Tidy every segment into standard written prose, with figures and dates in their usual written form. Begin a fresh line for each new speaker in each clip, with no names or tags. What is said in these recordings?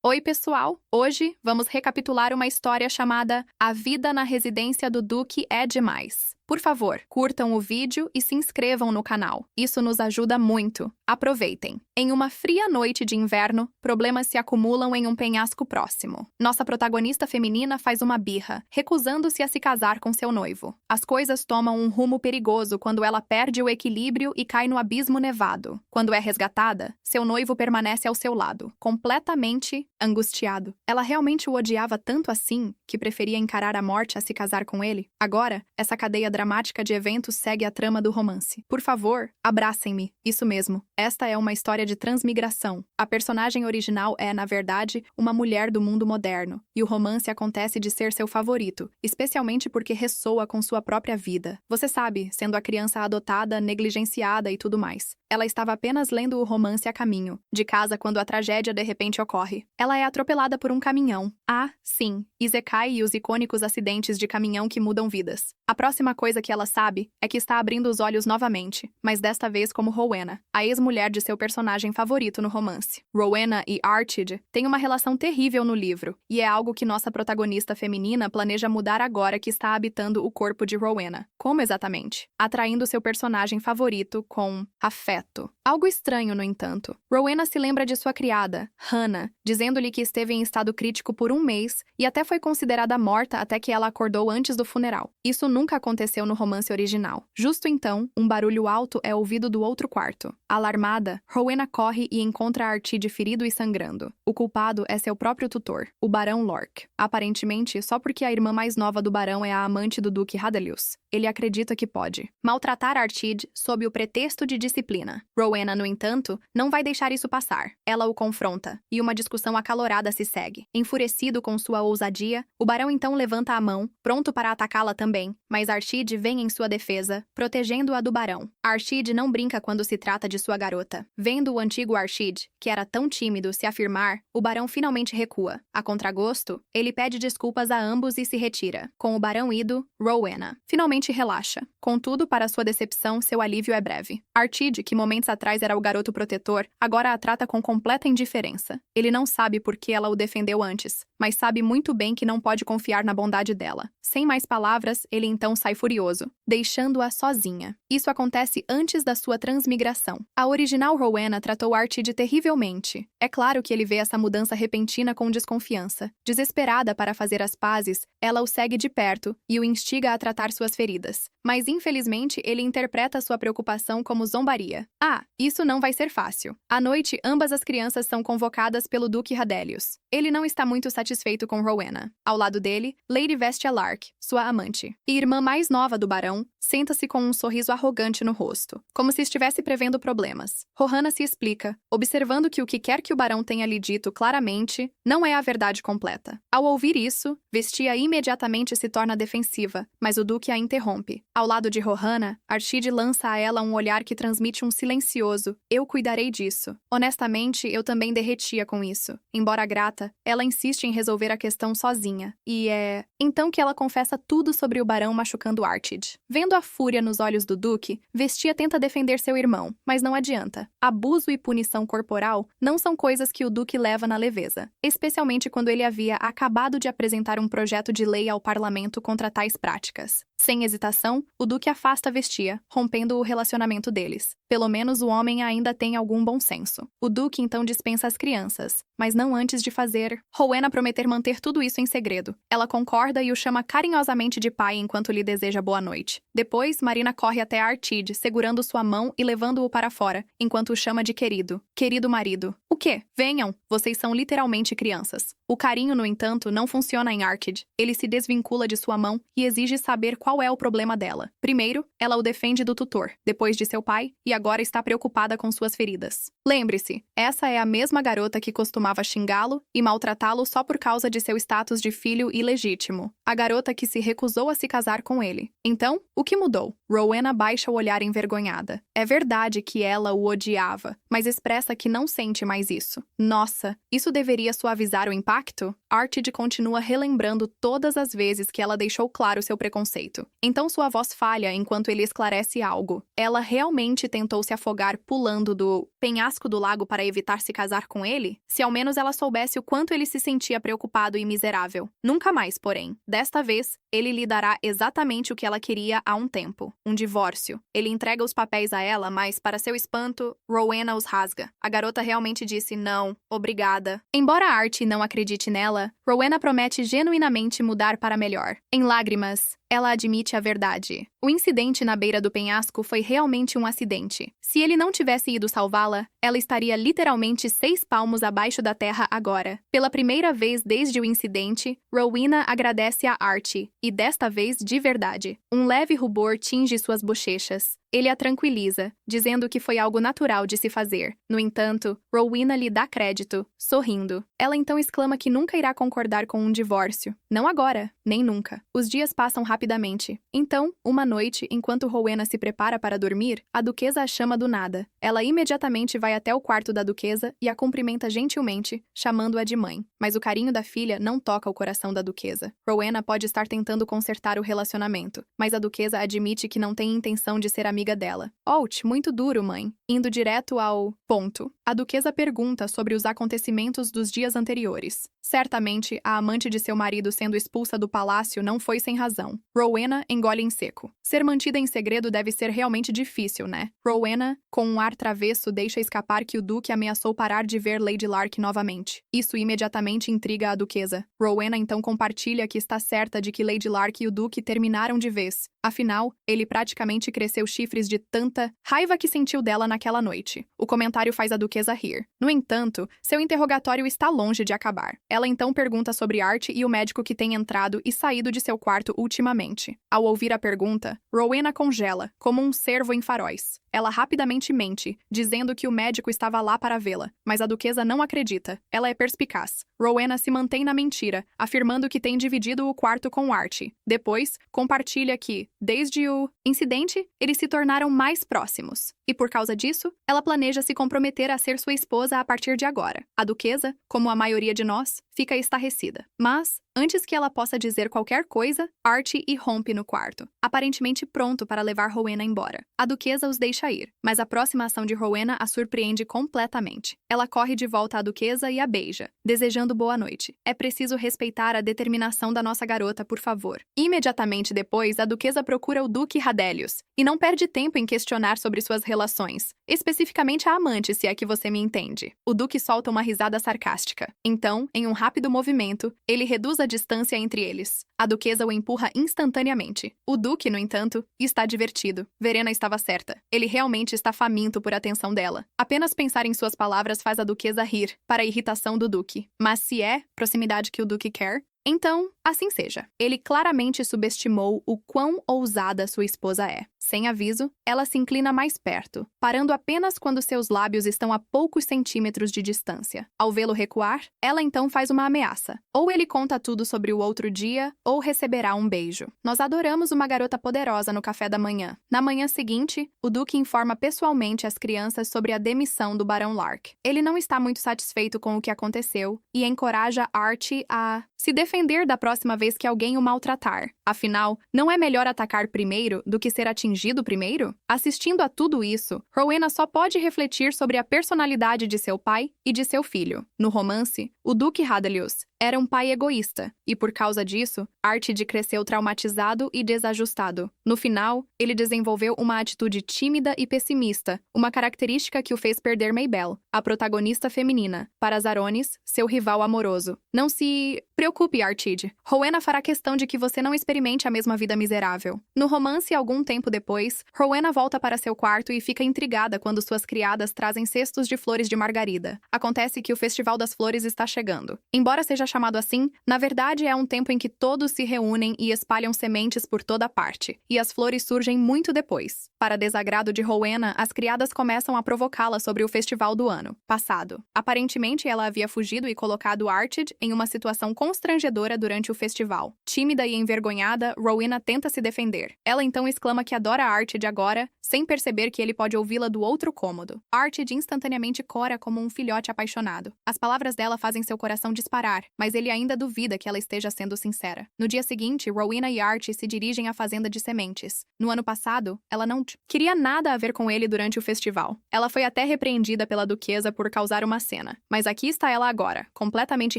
Oi, pessoal! Hoje vamos recapitular uma história chamada A Vida na Residência do Duque é Demais. Por favor, curtam o vídeo e se inscrevam no canal. Isso nos ajuda muito. Aproveitem. Em uma fria noite de inverno, problemas se acumulam em um penhasco próximo. Nossa protagonista feminina faz uma birra, recusando-se a se casar com seu noivo. As coisas tomam um rumo perigoso quando ela perde o equilíbrio e cai no abismo nevado. Quando é resgatada, seu noivo permanece ao seu lado, completamente angustiado. Ela realmente o odiava tanto assim que preferia encarar a morte a se casar com ele? Agora, essa cadeia dramática de eventos segue a trama do romance. Por favor, abracem-me. Isso mesmo. Esta é uma história de transmigração. A personagem original é, na verdade, uma mulher do mundo moderno, e o romance acontece de ser seu favorito, especialmente porque ressoa com sua própria vida. Você sabe, sendo a criança adotada, negligenciada e tudo mais. Ela estava apenas lendo o romance a caminho, de casa quando a tragédia de repente ocorre. Ela é atropelada por um caminhão. Ah, sim, Isekai e os icônicos acidentes de caminhão que mudam vidas. A próxima coisa que ela sabe é que está abrindo os olhos novamente, mas desta vez como Rowena, a ex-mulher de seu personagem favorito no romance. Rowena e Archid têm uma relação terrível no livro, e é algo que nossa protagonista feminina planeja mudar agora que está habitando o corpo de Rowena. Como exatamente? Atraindo seu personagem favorito com afeto. Algo estranho, no entanto. Rowena se lembra de sua criada, Hannah, dizendo-lhe que esteve em estado crítico por um mês e até foi considerada morta até que ela acordou antes do funeral. Isso nunca aconteceu no romance original. Justo então, um barulho alto é ouvido do outro quarto. Alarmada, Rowena corre e encontra Archid ferido e sangrando. O culpado é seu próprio tutor, o Barão Lork. Aparentemente, só porque a irmã mais nova do barão é a amante do Duque Hadelius. Ele acredita que pode maltratar Archid sob o pretexto de disciplina. Rowena, no entanto, não vai deixar isso passar. Ela o confronta, e uma discussão acalorada se segue. Enfurecido com sua ousadia, o barão então levanta a mão, pronto para atacá-la também, mas Archid vem em sua defesa, protegendo-a do barão. Archid não brinca quando se trata de sua garota. Vendo o antigo Archid, que era tão tímido, se afirmar, o barão finalmente recua. A contragosto, ele pede desculpas a ambos e se retira. Com o barão ido, Rowena finalmente relaxa. Contudo, para sua decepção, seu alívio é breve. Archid, que momentos atrás era o garoto protetor, agora a trata com completa indiferença. Ele não sabe por que ela o defendeu antes, mas sabe muito bem que não pode confiar na bondade dela. Sem mais palavras, ele então sai furioso, deixando-a sozinha. Isso acontece antes da sua transmigração. A original Rowena tratou Archid terrivelmente. É claro que ele vê essa mudança repentina com desconfiança. Desesperada para fazer as pazes, ela o segue de perto e o instiga a tratar suas feridas. Mas, infelizmente, ele interpreta sua preocupação como zombaria. Ah, isso não vai ser fácil. À noite, ambas as crianças são convocadas pelo Duque Hadelius. Ele não está muito satisfeito com Rowena. Ao lado dele, Lady Vestia Lark, sua amante. E irmã mais nova do barão, senta-se com um sorriso arrogante no rosto, como se estivesse prevendo problemas. Rohanna se explica, observando que o que quer que o barão tenha lhe dito claramente não é a verdade completa. Ao ouvir isso, Vestia imediatamente se torna defensiva, mas o Duque a interrompe. Ao lado de Rohanna, Archid lança a ela um olhar que transmite um silencioso "eu cuidarei disso". Honestamente, eu também derretia com isso. Embora grata, ela insiste em resolver a questão sozinha. E é então que ela confessa tudo sobre o barão machucando Archid. Vendo a fúria nos olhos do Duque, Vestia tenta defender seu irmão, mas não adianta. Abuso e punição corporal não são coisas que o Duque leva na leveza, especialmente quando ele havia acabado de apresentar um projeto de lei ao parlamento contra tais práticas. Sem hesitação, o Duque afasta Vestia, rompendo o relacionamento deles. Pelo menos o homem ainda tem algum bom senso. O Duque então dispensa as crianças, mas não antes de fazer Rowena prometer manter tudo isso em segredo. Ela concorda e o chama carinhosamente de pai enquanto lhe deseja boa noite. Depois, Marina corre até Archid, segurando sua mão e levando-o para fora, enquanto o chama de querido. Querido marido. O quê? Venham! Vocês são literalmente crianças. O carinho, no entanto, não funciona em Archid. Ele se desvincula de sua mão e exige saber qual é o problema dela. Primeiro, ela o defende do tutor, depois de seu pai, e agora está preocupada com suas feridas. Lembre-se, essa é a mesma garota que costumava xingá-lo e maltratá-lo só por causa de seu status de filho ilegítimo. A garota que se recusou a se casar com ele. Então, o que mudou? Rowena baixa o olhar envergonhada. É verdade que ela o odiava, mas expressa que não sente mais isso. Nossa, isso deveria suavizar o impacto? Archid continua relembrando todas as vezes que ela deixou claro seu preconceito. Então sua voz falha enquanto ele esclarece algo. Ela realmente tentou se afogar pulando do penhasco do lago para evitar se casar com ele? Se ao menos menos ela soubesse o quanto ele se sentia preocupado e miserável. Nunca mais, porém. Desta vez, ele lhe dará exatamente o que ela queria há um tempo. Um divórcio. Ele entrega os papéis a ela, mas, para seu espanto, Rowena os rasga. A garota realmente disse não, obrigada. Embora Archie não acredite nela, Rowena promete genuinamente mudar para melhor. Em lágrimas, ela admite a verdade. O incidente na beira do penhasco foi realmente um acidente. Se ele não tivesse ido salvá-la, ela estaria literalmente 6 palmos abaixo da terra agora. Pela primeira vez desde o incidente, Rowena agradece a Archie, e desta vez de verdade. Um leve rubor tinge suas bochechas. Ele a tranquiliza, dizendo que foi algo natural de se fazer. No entanto, Rowena lhe dá crédito, sorrindo. Ela então exclama que nunca irá concordar com um divórcio. Não agora, nem nunca. Os dias passam rapidamente. Então, uma noite, enquanto Rowena se prepara para dormir, a duquesa a chama do nada. Ela imediatamente vai até o quarto da duquesa e a cumprimenta gentilmente, chamando-a de mãe. Mas o carinho da filha não toca o coração da duquesa. Rowena pode estar tentando consertar o relacionamento, mas a duquesa admite que não tem intenção de ser amiga dela. Ouch, muito duro, mãe. Indo direto ao ponto. A duquesa pergunta sobre os acontecimentos dos dias anteriores. Certamente, a amante de seu marido sendo expulsa do palácio não foi sem razão. Rowena engole em seco. Ser mantida em segredo deve ser realmente difícil, né? Rowena, com um ar travesso, deixa escapar que o duque ameaçou parar de ver Lady Lark novamente. Isso imediatamente intriga a duquesa. Rowena então compartilha que está certa de que Lady Lark e o duque terminaram de vez. Afinal, ele praticamente cresceu chifres de tanta raiva que sentiu dela naquela noite. O comentário faz a duquesa rir. No entanto, seu interrogatório está longe de acabar. Ela então pergunta sobre Archie e o médico que tem entrado e saído de seu quarto ultimamente. Ao ouvir a pergunta, Rowena congela, como um cervo em faróis. Ela rapidamente mente, dizendo que o médico estava lá para vê-la, mas a duquesa não acredita. Ela é perspicaz. Rowena se mantém na mentira, afirmando que tem dividido o quarto com Archie. Depois, compartilha que, desde o incidente, eles se tornaram mais próximos. E por causa disso, ela planeja se comprometer a ser sua esposa a partir de agora. A duquesa, como a maioria de nós, fica estarrecida. Mas, antes que ela possa dizer qualquer coisa, Archie irrompe no quarto, aparentemente pronto para levar Rowena embora. A duquesa os deixa ir, mas a próxima ação de Rowena a surpreende completamente. Ela corre de volta à duquesa e a beija, desejando boa noite. É preciso respeitar a determinação da nossa garota, por favor. Imediatamente depois, a duquesa procura o duque Radelius, e não perde tempo em questionar sobre suas relações, especificamente a amante, se é que você me entende. O duque solta uma risada sarcástica. Então, em um rápido movimento, ele reduz a distância entre eles. A duquesa o empurra instantaneamente. O duque, no entanto, está divertido. Verena estava certa. Ele realmente está faminto por atenção dela. Apenas pensar em suas palavras faz a duquesa rir, para a irritação do duque. Mas se é proximidade que o duque quer, então, assim seja. Ele claramente subestimou o quão ousada sua esposa é. Sem aviso, ela se inclina mais perto, parando apenas quando seus lábios estão a poucos centímetros de distância. Ao vê-lo recuar, ela então faz uma ameaça. Ou ele conta tudo sobre o outro dia, ou receberá um beijo. Nós adoramos uma garota poderosa no café da manhã. Na manhã seguinte, o Duque informa pessoalmente as crianças sobre a demissão do Barão Lark. Ele não está muito satisfeito com o que aconteceu e encoraja Archie a se defender da próxima vez que alguém o maltratar. Afinal, não é melhor atacar primeiro do que ser atingido primeiro? Assistindo a tudo isso, Rowena só pode refletir sobre a personalidade de seu pai e de seu filho. No romance, o Duque Radelius era um pai egoísta, e por causa disso, Archie cresceu traumatizado e desajustado. No final, ele desenvolveu uma atitude tímida e pessimista, uma característica que o fez perder Maybelle, a protagonista feminina, para Zarones, seu rival amoroso. Não se preocupe, Archie. Rowena fará questão de que você não experimente a mesma vida miserável. No romance, algum tempo depois, Rowena volta para seu quarto e fica intrigada quando suas criadas trazem cestos de flores de margarida. Acontece que o Festival das Flores está chegando. Embora seja chamado assim, na verdade é um tempo em que todos se reúnem e espalham sementes por toda parte, e as flores surgem muito depois. Para desagrado de Rowena, as criadas começam a provocá-la sobre o festival do ano passado. Aparentemente, ela havia fugido e colocado Archie em uma situação constrangedora durante o festival. Tímida e envergonhada, Rowena tenta se defender. Ela então exclama que adora Archie agora, sem perceber que ele pode ouvi-la do outro cômodo. Archie instantaneamente cora como um filhote apaixonado. As palavras dela fazem seu coração disparar, mas ele ainda duvida que ela esteja sendo sincera. No dia seguinte, Rowena e Archie se dirigem à fazenda de sementes. sementes. No ano passado, ela não queria nada a ver com ele durante o festival. Ela foi até repreendida pela duquesa por causar uma cena. Mas aqui está ela agora, completamente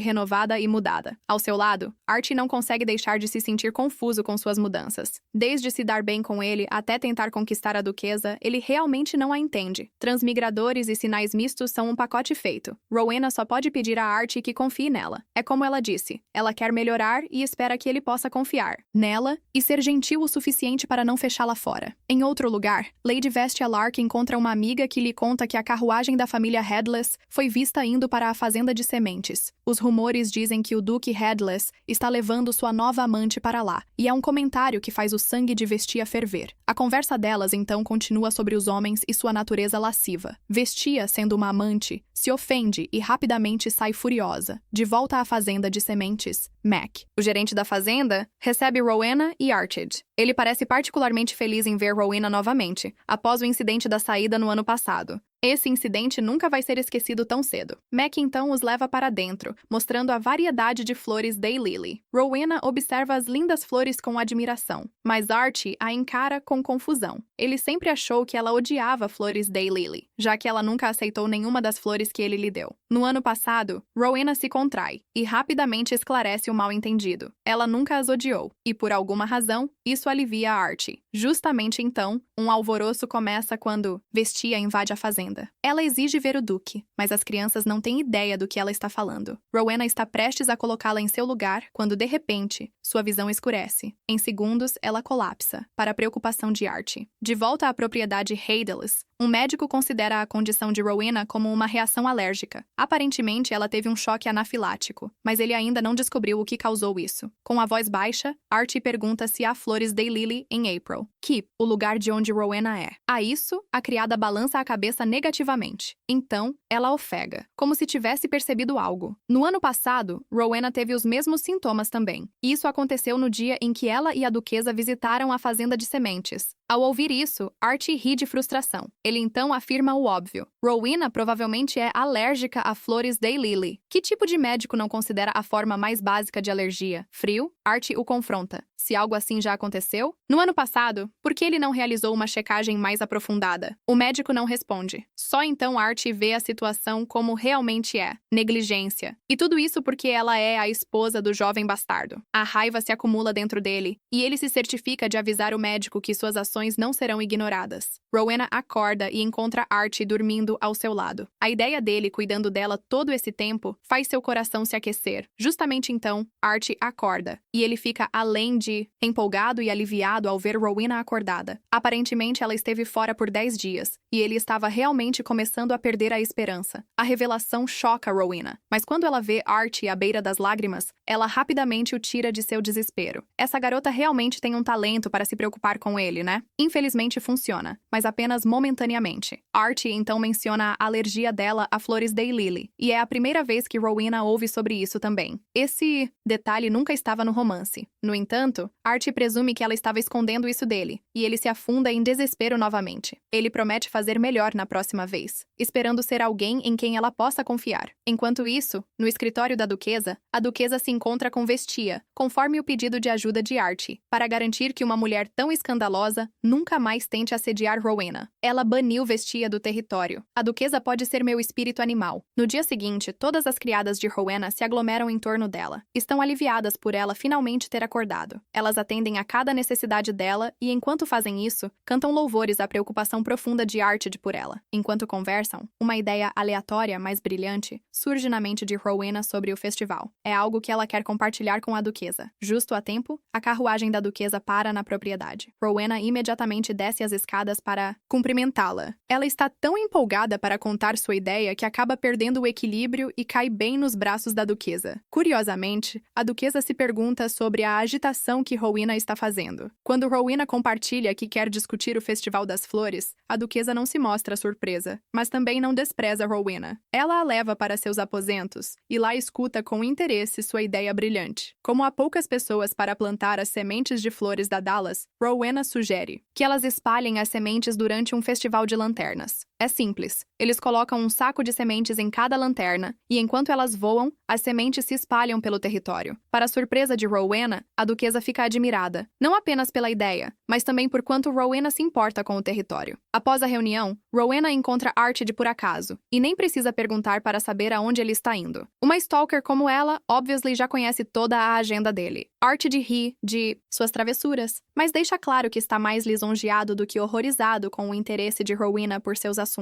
renovada e mudada. Ao seu lado, Archie não consegue deixar de se sentir confuso com suas mudanças. Desde se dar bem com ele até tentar conquistar a duquesa, ele realmente não a entende. Transmigradores e sinais mistos são um pacote feito. Rowena só pode pedir a Archie que confie nela. É como ela disse, ela quer melhorar e espera que ele possa confiar nela e ser gentil o suficiente para não fechá-la fora. Em outro lugar, Lady Vestia Lark encontra uma amiga que lhe conta que a carruagem da família Headless foi vista indo para a fazenda de sementes. Os rumores dizem que o Duque Headless está levando sua nova amante para lá, e é um comentário que faz o sangue de Vestia ferver. A conversa delas então continua sobre os homens e sua natureza lasciva. Vestia, sendo uma amante, se ofende e rapidamente sai furiosa. De volta à fazenda de sementes, Mac, o gerente da fazenda, recebe Rowena e Archie. Ele parece particularmente feliz em ver Rowena novamente, após o incidente da saída no ano passado. Esse incidente nunca vai ser esquecido tão cedo. Mac então os leva para dentro, mostrando a variedade de flores Daylily. Rowena observa as lindas flores com admiração, mas Archie a encara com confusão. Ele sempre achou que ela odiava flores Daylily, já que ela nunca aceitou nenhuma das flores que ele lhe deu. No ano passado, Rowena se contrai e rapidamente esclarece o mal-entendido. Ela nunca as odiou, e por alguma razão, isso alivia Archie. Justamente então, um alvoroço começa quando Vestia invade a fazenda. Ela exige ver o Duque, mas as crianças não têm ideia do que ela está falando. Rowena está prestes a colocá-la em seu lugar quando, de repente, sua visão escurece. Em segundos, ela colapsa, para a preocupação de Archie. De volta à propriedade Headless, um médico considera a condição de Rowena como uma reação alérgica. Aparentemente, ela teve um choque anafilático, mas ele ainda não descobriu o que causou isso. Com a voz baixa, Archie pergunta se há flores Daylily em April, Keep, o lugar de onde Rowena é. A isso, a criada balança a cabeça negativamente. Então, ela ofega, como se tivesse percebido algo. No ano passado, Rowena teve os mesmos sintomas também. Isso aconteceu no dia em que ela e a duquesa visitaram a fazenda de sementes. Ao ouvir isso, Archie ri de frustração. Ele então afirma o óbvio. Rowena provavelmente é alérgica a flores Daylily. Que tipo de médico não considera a forma mais básica de alergia? Frio? Archie o confronta. Se algo assim já aconteceu? No ano passado, por que ele não realizou uma checagem mais aprofundada? O médico não responde. Só então Archie vê a situação como realmente é. Negligência. E tudo isso porque ela é a esposa do jovem bastardo. A raiva se acumula dentro dele, e ele se certifica de avisar o médico que suas ações não serão ignoradas. Rowena acorda e encontra Archie dormindo ao seu lado. A ideia dele cuidando dela todo esse tempo faz seu coração se aquecer. Justamente então, Archie acorda, e ele fica além de empolgado e aliviado ao ver Rowena acordada. Aparentemente, ela esteve fora por 10 dias, e ele estava realmente começando a perder a esperança. A revelação choca Rowena, mas quando ela vê Archie à beira das lágrimas, ela rapidamente o tira de seu desespero. Essa garota realmente tem um talento para se preocupar com ele, né? Infelizmente funciona, mas apenas momentaneamente. Archie então menciona a alergia dela a flores Daylily, e é a primeira vez que Rowena ouve sobre isso também. Esse detalhe nunca estava no romance. No entanto, Archie presume que ela estava escondendo isso dele, e ele se afunda em desespero novamente. Ele promete fazer melhor na próxima vez, esperando ser alguém em quem ela possa confiar. Enquanto isso, no escritório da duquesa, a duquesa se encontra com Vestia, conforme o pedido de ajuda de Archie, para garantir que uma mulher tão escandalosa nunca mais tente assediar Rowena. Ela baniu Vestia do território. A duquesa pode ser meu espírito animal. No dia seguinte, todas as criadas de Rowena se aglomeram em torno dela. Estão aliviadas por ela finalmente ter acordado. Elas atendem a cada necessidade dela e, enquanto fazem isso, cantam louvores à preocupação profunda de Archie por ela. Enquanto conversam, uma ideia aleatória, mas brilhante, surge na mente de Rowena sobre o festival. É algo que ela quer compartilhar com a duquesa. Justo a tempo, a carruagem da duquesa para na propriedade. Rowena imediatamente desce as escadas para cumprimentá-la. Ela está tão empolgada para contar sua ideia que acaba perdendo o equilíbrio e cai bem nos braços da duquesa. Curiosamente, a duquesa se pergunta sobre a agitação que Rowena está fazendo. Quando Rowena compartilha que quer discutir o Festival das Flores, a duquesa não se mostra surpresa, mas também não despreza Rowena. Ela a leva para seus aposentos e lá escuta com interesse sua ideia brilhante. Como há poucas pessoas para plantar as sementes de flores da Dallas, Rowena sugere que elas espalhem as sementes durante um festival de lanternas. É simples. Eles colocam um saco de sementes em cada lanterna, e enquanto elas voam, as sementes se espalham pelo território. Para a surpresa de Rowena, a duquesa fica admirada, não apenas pela ideia, mas também por quanto Rowena se importa com o território. Após a reunião, Rowena encontra Archid por acaso, e nem precisa perguntar para saber aonde ele está indo. Uma stalker como ela, obviously já conhece toda a agenda dele. Archid ri de suas travessuras, mas deixa claro que está mais lisonjeado do que horrorizado com o interesse de Rowena por seus assuntos.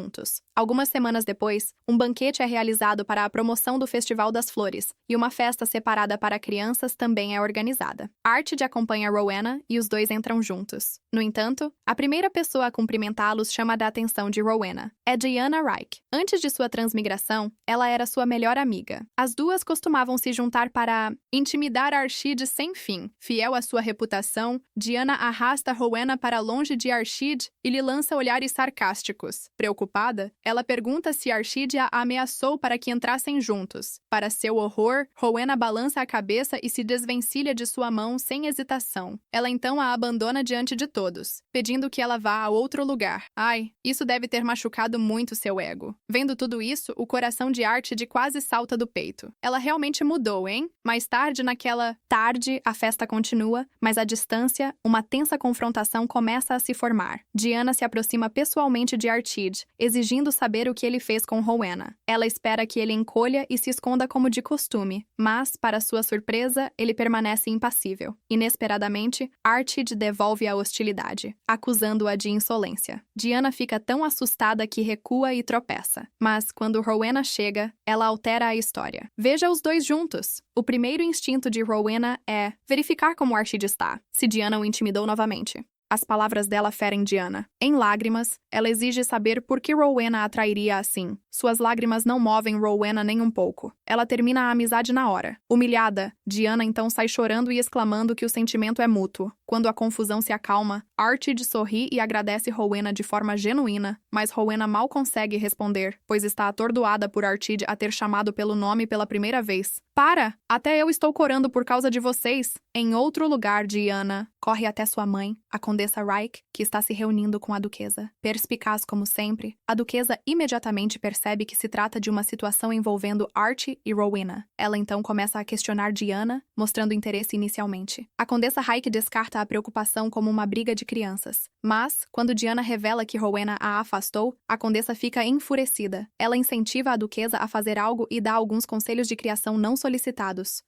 Algumas semanas depois, um banquete é realizado para a promoção do Festival das Flores, e uma festa separada para crianças também é organizada. Archid acompanha Rowena e os dois entram juntos. No entanto, a primeira pessoa a cumprimentá-los chama a atenção de Rowena. É Diana Reich. Antes de sua transmigração, ela era sua melhor amiga. As duas costumavam se juntar para intimidar Archid sem fim. Fiel à sua reputação, Diana arrasta Rowena para longe de Archid e lhe lança olhares sarcásticos. Preocupada, ela pergunta se Archid a ameaçou para que entrassem juntos. Para seu horror, Rowena balança a cabeça e se desvencilha de sua mão sem hesitação. Ela então a abandona diante de todos, pedindo que ela vá a outro lugar. Ai, isso deve ter machucado muito seu ego. Vendo tudo isso, o coração de Archid quase salta do peito. Ela realmente mudou, hein? Mais tarde, naquela tarde, a festa continua, mas à distância, uma tensa confrontação começa a se formar. Diana se aproxima pessoalmente de Archid, exigindo saber o que ele fez com Rowena. Ela espera que ele encolha e se esconda como de costume, mas, para sua surpresa, ele permanece impassível. Inesperadamente, Archid devolve a hostilidade, acusando-a de insolência. Diana fica tão assustada que recua e tropeça. Mas, quando Rowena chega, ela altera a história. Veja os dois juntos. O primeiro instinto de Rowena é verificar como Archid está, se Diana o intimidou novamente. As palavras dela ferem Diana. Em lágrimas, ela exige saber por que Rowena a trairia assim. Suas lágrimas não movem Rowena nem um pouco. Ela termina a amizade na hora. Humilhada, Diana então sai chorando e exclamando que o sentimento é mútuo. Quando a confusão se acalma, Archid sorri e agradece Rowena de forma genuína, mas Rowena mal consegue responder, pois está atordoada por Archid a ter chamado pelo nome pela primeira vez. Para! Até eu estou corando por causa de vocês. Em outro lugar, Diana corre até sua mãe, a Condessa Reich, que está se reunindo com a duquesa. Perspicaz como sempre, a duquesa imediatamente percebe que se trata de uma situação envolvendo Archie e Rowena. Ela então começa a questionar Diana, mostrando interesse inicialmente. A Condessa Reich descarta a preocupação como uma briga de crianças. Mas, quando Diana revela que Rowena a afastou, a Condessa fica enfurecida. Ela incentiva a duquesa a fazer algo e dá alguns conselhos de criação não solicitados.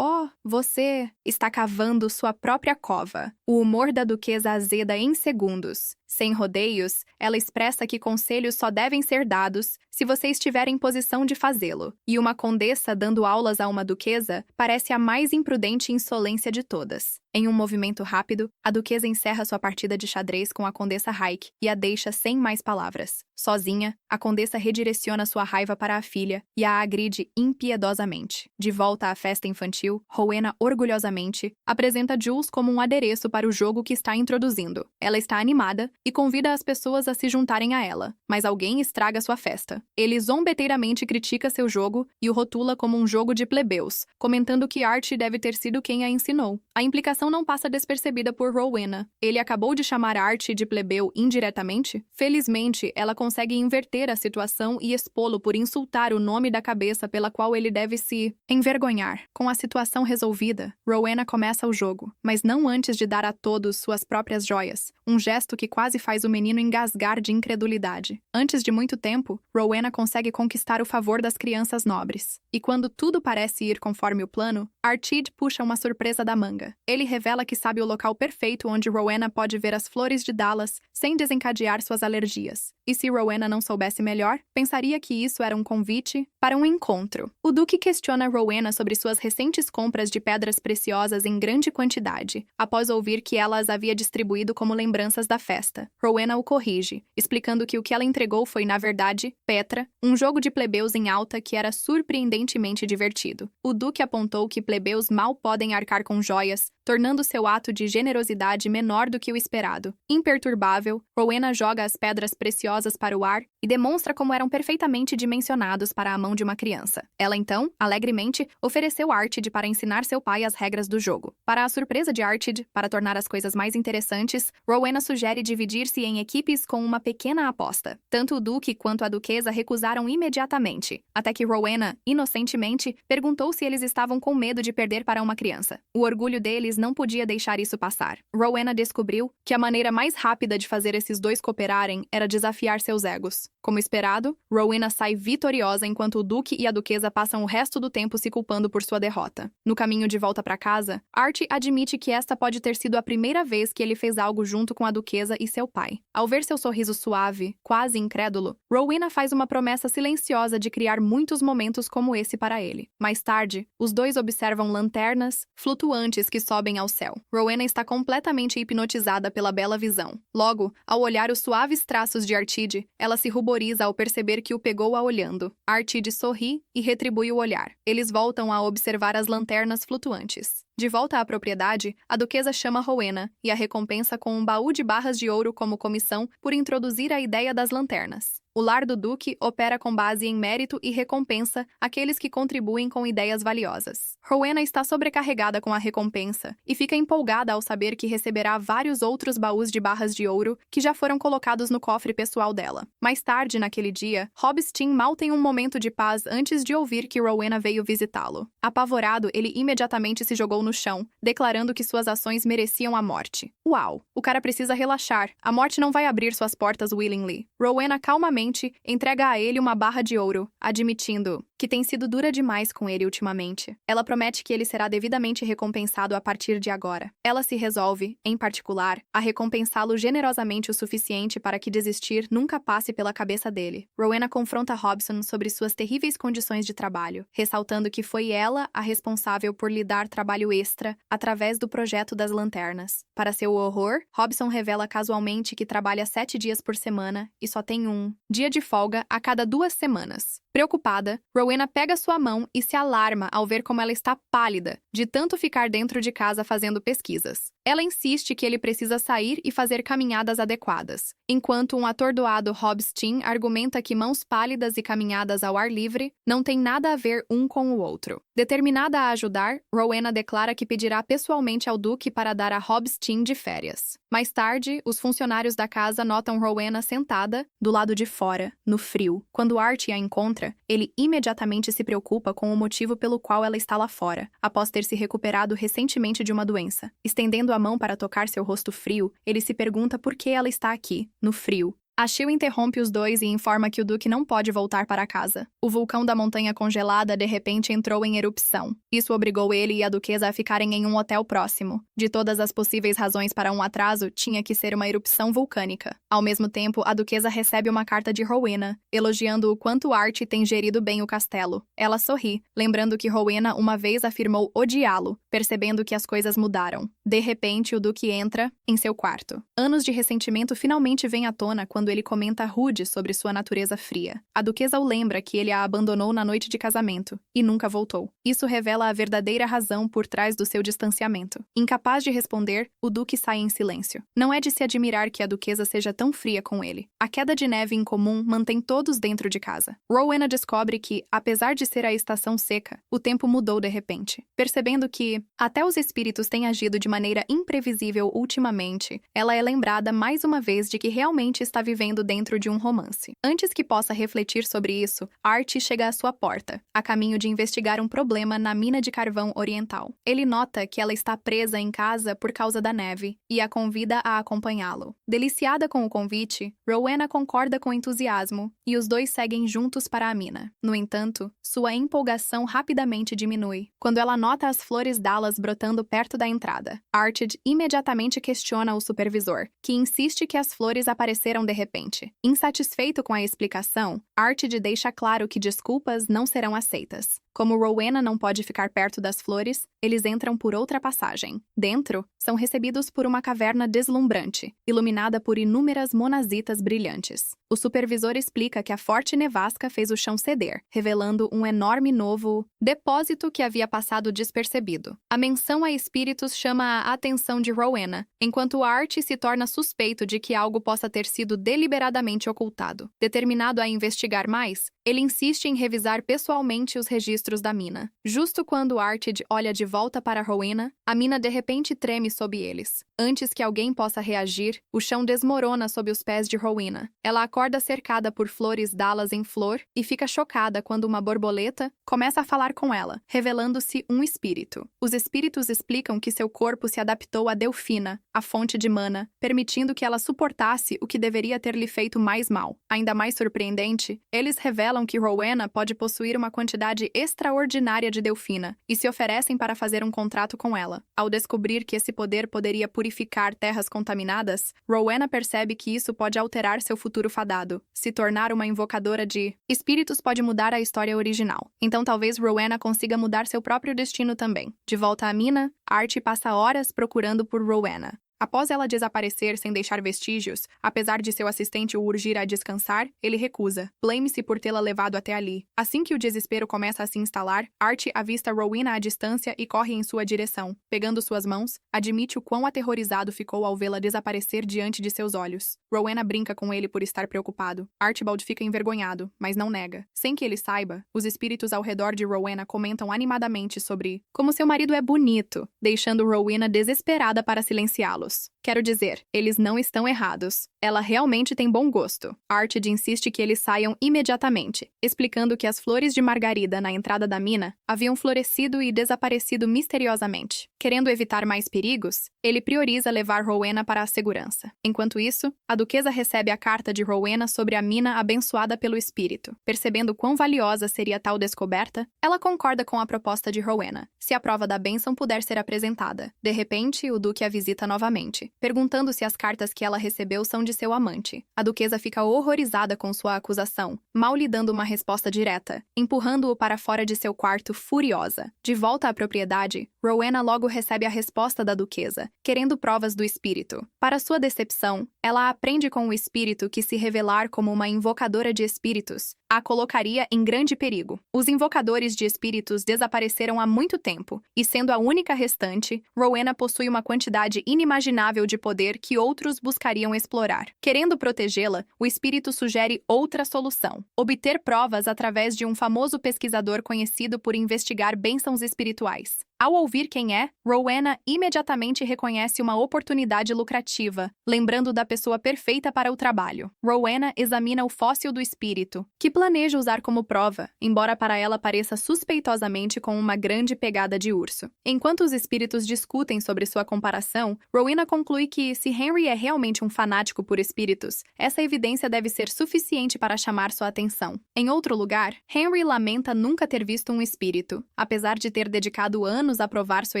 Você está cavando sua própria cova. O humor da duquesa azeda em segundos. Sem rodeios, ela expressa que conselhos só devem ser dados se você estiver em posição de fazê-lo. E uma condessa dando aulas a uma duquesa parece a mais imprudente insolência de todas. Em um movimento rápido, a duquesa encerra sua partida de xadrez com a Condessa Reich e a deixa sem mais palavras. Sozinha, a condessa redireciona sua raiva para a filha e a agride impiedosamente. De volta à festa infantil, Rowena orgulhosamente apresenta Jules como um adereço para o jogo que está introduzindo. Ela está animada e convida as pessoas a se juntarem a ela, mas alguém estraga sua festa. Ele zombeteiramente critica seu jogo e o rotula como um jogo de plebeus, comentando que Archie deve ter sido quem a ensinou. A implicação não passa despercebida por Rowena. Ele acabou de chamar Archie de plebeu indiretamente? Felizmente, ela consegue inverter a situação e expô-lo por insultar o nome da cabeça pela qual ele deve se envergonhar. Com a situação resolvida, Rowena começa o jogo, mas não antes de dar a todos suas próprias joias, um gesto que quase faz o menino engasgar de incredulidade. Antes de muito tempo, Rowena consegue conquistar o favor das crianças nobres. E quando tudo parece ir conforme o plano, Archid puxa uma surpresa da manga. Ele revela que sabe o local perfeito onde Rowena pode ver as flores de Dallas sem desencadear suas alergias. E se Rowena não soubesse melhor, pensaria que isso era um convite para um encontro. O Duque questiona Rowena sobre suas recentes compras de pedras preciosas em grande quantidade, após ouvir que ela as havia distribuído como lembranças da festa. Rowena o corrige, explicando que o que ela entregou foi, na verdade, Petra, um jogo de plebeus em alta que era surpreendentemente divertido. O Duque apontou que plebeus mal podem arcar com joias, tornando seu ato de generosidade menor do que o esperado. Imperturbável, Rowena joga as pedras preciosas para o ar e demonstra como eram perfeitamente dimensionados para a mão de uma criança. Ela então, alegremente, ofereceu Archid para ensinar seu pai as regras do jogo. Para a surpresa de Archid, para tornar as coisas mais interessantes, Rowena sugere dividir-se em equipes com uma pequena aposta. Tanto o duque quanto a duquesa recusaram imediatamente, até que Rowena, inocentemente, perguntou se eles estavam com medo de perder para uma criança. O orgulho deles não podia deixar isso passar. Rowena descobriu que a maneira mais rápida de fazer esses dois cooperarem era desafiar seus egos. Como esperado, Rowena sai vitoriosa enquanto o duque e a duquesa passam o resto do tempo se culpando por sua derrota. No caminho de volta para casa, Archie admite que esta pode ter sido a primeira vez que ele fez algo junto com a duquesa e seu pai. Ao ver seu sorriso suave, quase incrédulo, Rowena faz uma promessa silenciosa de criar muitos momentos como esse para ele. Mais tarde, os dois observam lanternas flutuantes que sobem ao céu. Rowena está completamente hipnotizada pela bela visão. Logo, ao olhar os suaves traços de Archid, ela se ruboriza ao perceber que o pegou-a olhando. Archid sorri e retribui o olhar. Eles voltam a observar as lanternas flutuantes. De volta à propriedade, a duquesa chama Rowena e a recompensa com um baú de barras de ouro como comissão por introduzir a ideia das lanternas. O lar do duque opera com base em mérito e recompensa aqueles que contribuem com ideias valiosas. Rowena está sobrecarregada com a recompensa e fica empolgada ao saber que receberá vários outros baús de barras de ouro que já foram colocados no cofre pessoal dela. Mais tarde, naquele dia, Hobstin mal tem um momento de paz antes de ouvir que Rowena veio visitá-lo. Apavorado, ele imediatamente se jogou no chão, declarando que suas ações mereciam a morte. Uau! O cara precisa relaxar. A morte não vai abrir suas portas willingly. Rowena calmamente entrega a ele uma barra de ouro, admitindo que tem sido dura demais com ele ultimamente. Ela promete que ele será devidamente recompensado a partir de agora. Ela se resolve, em particular, a recompensá-lo generosamente o suficiente para que desistir nunca passe pela cabeça dele. Rowena confronta Hobson sobre suas terríveis condições de trabalho, ressaltando que foi ela a responsável por lhe dar trabalho extra através do projeto das lanternas. Para seu horror, Hobson revela casualmente que trabalha 7 dias por semana e só tem um dia de folga a cada 2 semanas. Preocupada, Rowena pega sua mão e se alarma ao ver como ela está pálida, de tanto ficar dentro de casa fazendo pesquisas. Ela insiste que ele precisa sair e fazer caminhadas adequadas, enquanto um atordoado Hobstin argumenta que mãos pálidas e caminhadas ao ar livre não têm nada a ver um com o outro. Determinada a ajudar, Rowena declara que pedirá pessoalmente ao duque para dar a Hobstin de férias. Mais tarde, os funcionários da casa notam Rowena sentada, do lado de fora, no frio. Quando Archie a encontra, ele imediatamente se preocupa com o motivo pelo qual ela está lá fora, após ter se recuperado recentemente de uma doença. Estendendo a mão para tocar seu rosto frio, ele se pergunta por que ela está aqui, no frio. Achille interrompe os dois e informa que o duque não pode voltar para casa. O vulcão da montanha congelada de repente entrou em erupção. Isso obrigou ele e a duquesa a ficarem em um hotel próximo. De todas as possíveis razões para um atraso, tinha que ser uma erupção vulcânica. Ao mesmo tempo, a duquesa recebe uma carta de Rowena, elogiando o quanto Archie tem gerido bem o castelo. Ela sorri, lembrando que Rowena uma vez afirmou odiá-lo, percebendo que as coisas mudaram. De repente, o duque entra em seu quarto. Anos de ressentimento finalmente vêm à tona quando ele comenta rude sobre sua natureza fria. A duquesa o lembra que ele a abandonou na noite de casamento e nunca voltou. Isso revela a verdadeira razão por trás do seu distanciamento. Incapaz de responder, o duque sai em silêncio. Não é de se admirar que a duquesa seja tão fria com ele. A queda de neve incomum mantém todos dentro de casa. Rowena descobre que, apesar de ser a estação seca, o tempo mudou de repente. Percebendo que até os espíritos têm agido de maneira imprevisível ultimamente, ela é lembrada mais uma vez de que realmente está vivendo dentro de um romance. Antes que possa refletir sobre isso, Archie chega à sua porta, a caminho de investigar um problema na mina de carvão oriental. Ele nota que ela está presa em casa por causa da neve e a convida a acompanhá-lo. Deliciada com o convite, Rowena concorda com entusiasmo e os dois seguem juntos para a mina. No entanto, sua empolgação rapidamente diminui quando ela nota as flores Dallas brotando perto da entrada. Archie imediatamente questiona o supervisor, que insiste que as flores apareceram de repente repente. Insatisfeito com a explicação, Archie deixa claro que desculpas não serão aceitas. Como Rowena não pode ficar perto das flores, eles entram por outra passagem. Dentro, são recebidos por uma caverna deslumbrante, iluminada por inúmeras monazitas brilhantes. O supervisor explica que a forte nevasca fez o chão ceder, revelando um enorme novo depósito que havia passado despercebido. A menção a espíritos chama a atenção de Rowena, enquanto Archie se torna suspeito de que algo possa ter sido deliberadamente ocultado. Determinado a investigar mais, ele insiste em revisar pessoalmente os registros da mina. Justo quando Archie olha de volta para Rowena, a mina de repente treme sob eles. Antes que alguém possa reagir, o chão desmorona sob os pés de Rowena. Ela acorda cercada por flores dalas em flor e fica chocada quando uma borboleta começa a falar com ela, revelando-se um espírito. Os espíritos explicam que seu corpo se adaptou a Delfina, a fonte de mana, permitindo que ela suportasse o que deveria ter lhe feito mais mal. Ainda mais surpreendente, eles revelam que Rowena pode possuir uma quantidade extraordinária de Delfina e se oferecem para fazer um contrato com ela. Ao descobrir que esse poder poderia purificar terras contaminadas, Rowena percebe que isso pode alterar seu futuro fadado. Se tornar uma invocadora de espíritos pode mudar a história original. Então talvez Rowena consiga mudar seu próprio destino também. De volta à mina, Archie passa horas procurando por Rowena. Após ela desaparecer sem deixar vestígios, apesar de seu assistente o urgir a descansar, ele recusa. Blame-se por tê-la levado até ali. Assim que o desespero começa a se instalar, Archie avista Rowena à distância e corre em sua direção. Pegando suas mãos, admite o quão aterrorizado ficou ao vê-la desaparecer diante de seus olhos. Rowena brinca com ele por estar preocupado. Archibald fica envergonhado, mas não nega. Sem que ele saiba, os espíritos ao redor de Rowena comentam animadamente sobre como seu marido é bonito, deixando Rowena desesperada para silenciá-lo. Quero dizer, eles não estão errados. Ela realmente tem bom gosto. Archie insiste que eles saiam imediatamente, explicando que as flores de margarida na entrada da mina haviam florescido e desaparecido misteriosamente. Querendo evitar mais perigos, ele prioriza levar Rowena para a segurança. Enquanto isso, a duquesa recebe a carta de Rowena sobre a mina abençoada pelo espírito. Percebendo quão valiosa seria tal descoberta, ela concorda com a proposta de Rowena, se a prova da bênção puder ser apresentada. De repente, o duque a visita novamente, perguntando se as cartas que ela recebeu são de seu amante. A duquesa fica horrorizada com sua acusação, mal lhe dando uma resposta direta, empurrando-o para fora de seu quarto furiosa. De volta à propriedade, Rowena logo recebe a resposta da duquesa, querendo provas do espírito. Para sua decepção, ela aprende com o espírito que se revelar como uma invocadora de espíritos a colocaria em grande perigo. Os invocadores de espíritos desapareceram há muito tempo, e sendo a única restante, Rowena possui uma quantidade inimaginável de poder que outros buscariam explorar. Querendo protegê-la, o espírito sugere outra solução: obter provas através de um famoso pesquisador conhecido por investigar bênçãos espirituais. Ao ouvir quem é, Rowena imediatamente reconhece uma oportunidade lucrativa, lembrando da pessoa perfeita para o trabalho. Rowena examina o fóssil do espírito, que planeja usar como prova, embora para ela pareça suspeitosamente com uma grande pegada de urso. Enquanto os espíritos discutem sobre sua comparação, Rowena conclui que, se Henry é realmente um fanático por espíritos, essa evidência deve ser suficiente para chamar sua atenção. Em outro lugar, Henry lamenta nunca ter visto um espírito, apesar de ter dedicado anos a provar sua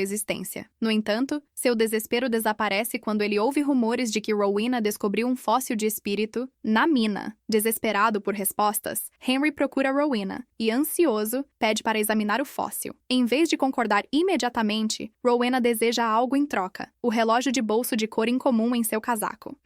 existência. No entanto, seu desespero desaparece quando ele ouve rumores de que Rowena descobriu um fóssil de espírito na mina. Desesperado por respostas, Henry procura Rowena e, ansioso, pede para examinar o fóssil. Em vez de concordar imediatamente, Rowena deseja algo em troca: o relógio de bolso de cor incomum em seu casaco.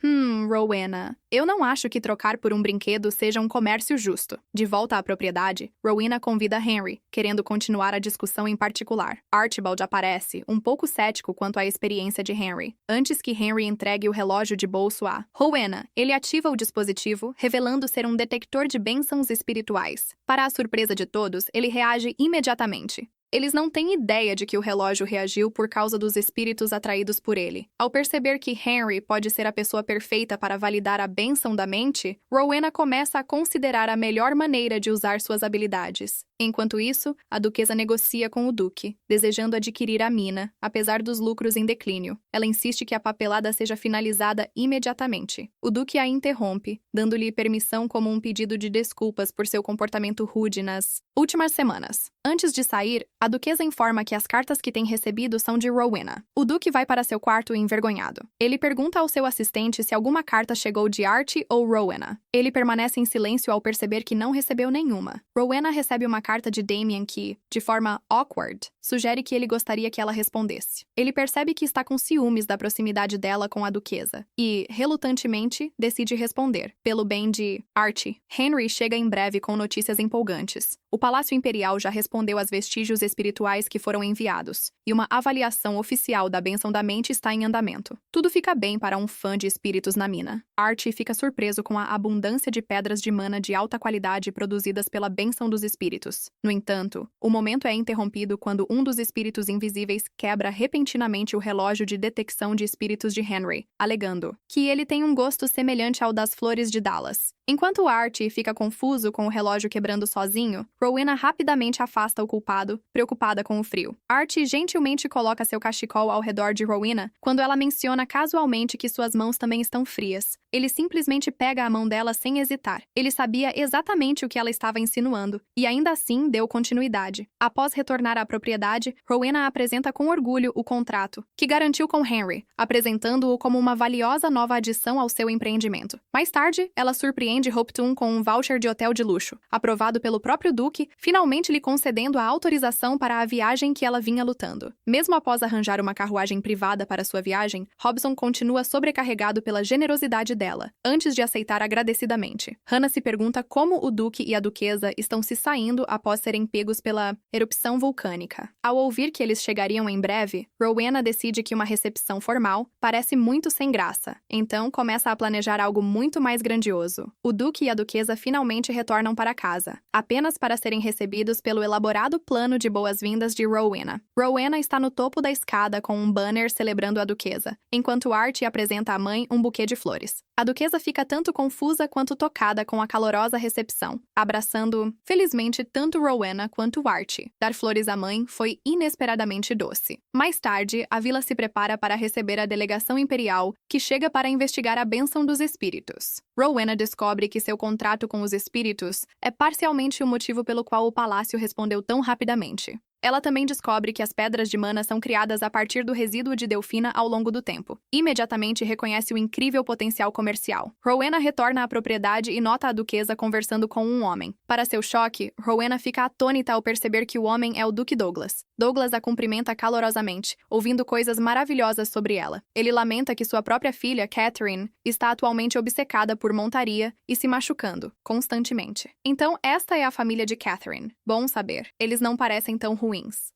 Rowena, eu não acho que trocar por um brinquedo seja um comércio justo. De volta à propriedade, Rowena convida Henry, querendo continuar a discussão em particular. Archibald aparece, um pouco cético quanto à experiência de Henry. Antes que Henry entregue o relógio de bolso a Rowena, ele ativa o dispositivo, revelando ser um detector de bênçãos espirituais. Para a surpresa de todos, ele reage imediatamente. Eles não têm ideia de que o relógio reagiu por causa dos espíritos atraídos por ele. Ao perceber que Henry pode ser a pessoa perfeita para validar a bênção da mente, Rowena começa a considerar a melhor maneira de usar suas habilidades. Enquanto isso, a duquesa negocia com o duque, desejando adquirir a mina, apesar dos lucros em declínio. Ela insiste que a papelada seja finalizada imediatamente. O duque a interrompe, dando-lhe permissão como um pedido de desculpas por seu comportamento rude nas últimas semanas. Antes de sair, a duquesa informa que as cartas que tem recebido são de Rowena. O duque vai para seu quarto envergonhado. Ele pergunta ao seu assistente se alguma carta chegou de Archie ou Rowena. Ele permanece em silêncio ao perceber que não recebeu nenhuma. Rowena recebe uma carta de Damien que, de forma awkward, sugere que ele gostaria que ela respondesse. Ele percebe que está com ciúmes da proximidade dela com a duquesa e, relutantemente, decide responder, pelo bem de Archie. Henry chega em breve com notícias empolgantes. O Palácio Imperial já respondeu às vestígios espirituais que foram enviados, e uma avaliação oficial da bênção da mente está em andamento. Tudo fica bem para um fã de espíritos na mina. Archie fica surpreso com a abundância de pedras de mana de alta qualidade produzidas pela bênção dos espíritos. No entanto, o momento é interrompido quando um dos espíritos invisíveis quebra repentinamente o relógio de detecção de espíritos de Henry, alegando que ele tem um gosto semelhante ao das flores de Dallas. Enquanto Archie fica confuso com o relógio quebrando sozinho, Rowena rapidamente afasta o culpado, preocupada com o frio. Archie gentilmente coloca seu cachecol ao redor de Rowena quando ela menciona casualmente que suas mãos também estão frias. Ele simplesmente pega a mão dela sem hesitar. Ele sabia exatamente o que ela estava insinuando, e ainda assim deu continuidade. Após retornar à propriedade, Rowena apresenta com orgulho o contrato, que garantiu com Henry, apresentando-o como uma valiosa nova adição ao seu empreendimento. Mais tarde, ela surpreende Hopetoun com um voucher de hotel de luxo, aprovado pelo próprio Duque, finalmente lhe concedendo a autorização para a viagem que ela vinha lutando. Mesmo após arranjar uma carruagem privada para sua viagem, Hobson continua sobrecarregado pela generosidade dela, antes de aceitar agradecidamente. Hannah se pergunta como o Duque e a Duquesa estão se saindo após serem pegos pela erupção vulcânica. Ao ouvir que eles chegariam em breve, Rowena decide que uma recepção formal parece muito sem graça, então começa a planejar algo muito mais grandioso. O Duque e a Duquesa finalmente retornam para casa, apenas para serem recebidos pelo elaborado plano de boas-vindas de Rowena. Rowena está no topo da escada com um banner celebrando a Duquesa, enquanto Archie apresenta à mãe um buquê de flores. A Duquesa fica tanto confusa quanto tocada com a calorosa recepção, abraçando, felizmente, tanto Rowena quanto Archie. Dar flores à mãe foi inesperadamente doce. Mais tarde, a vila se prepara para receber a delegação imperial, que chega para investigar a bênção dos espíritos. Rowena descobre que seu contrato com os espíritos é parcialmente o motivo pelo qual o palácio respondeu tão rapidamente. Ela também descobre que as pedras de mana são criadas a partir do resíduo de Delfina ao longo do tempo. Imediatamente reconhece o incrível potencial comercial. Rowena retorna à propriedade e nota a duquesa conversando com um homem. Para seu choque, Rowena fica atônita ao perceber que o homem é o Duque Douglas. Douglas a cumprimenta calorosamente, ouvindo coisas maravilhosas sobre ela. Ele lamenta que sua própria filha, Catherine, está atualmente obcecada por montaria e se machucando, constantemente. Então, esta é a família de Catherine. Bom saber. Eles não parecem tão ruins.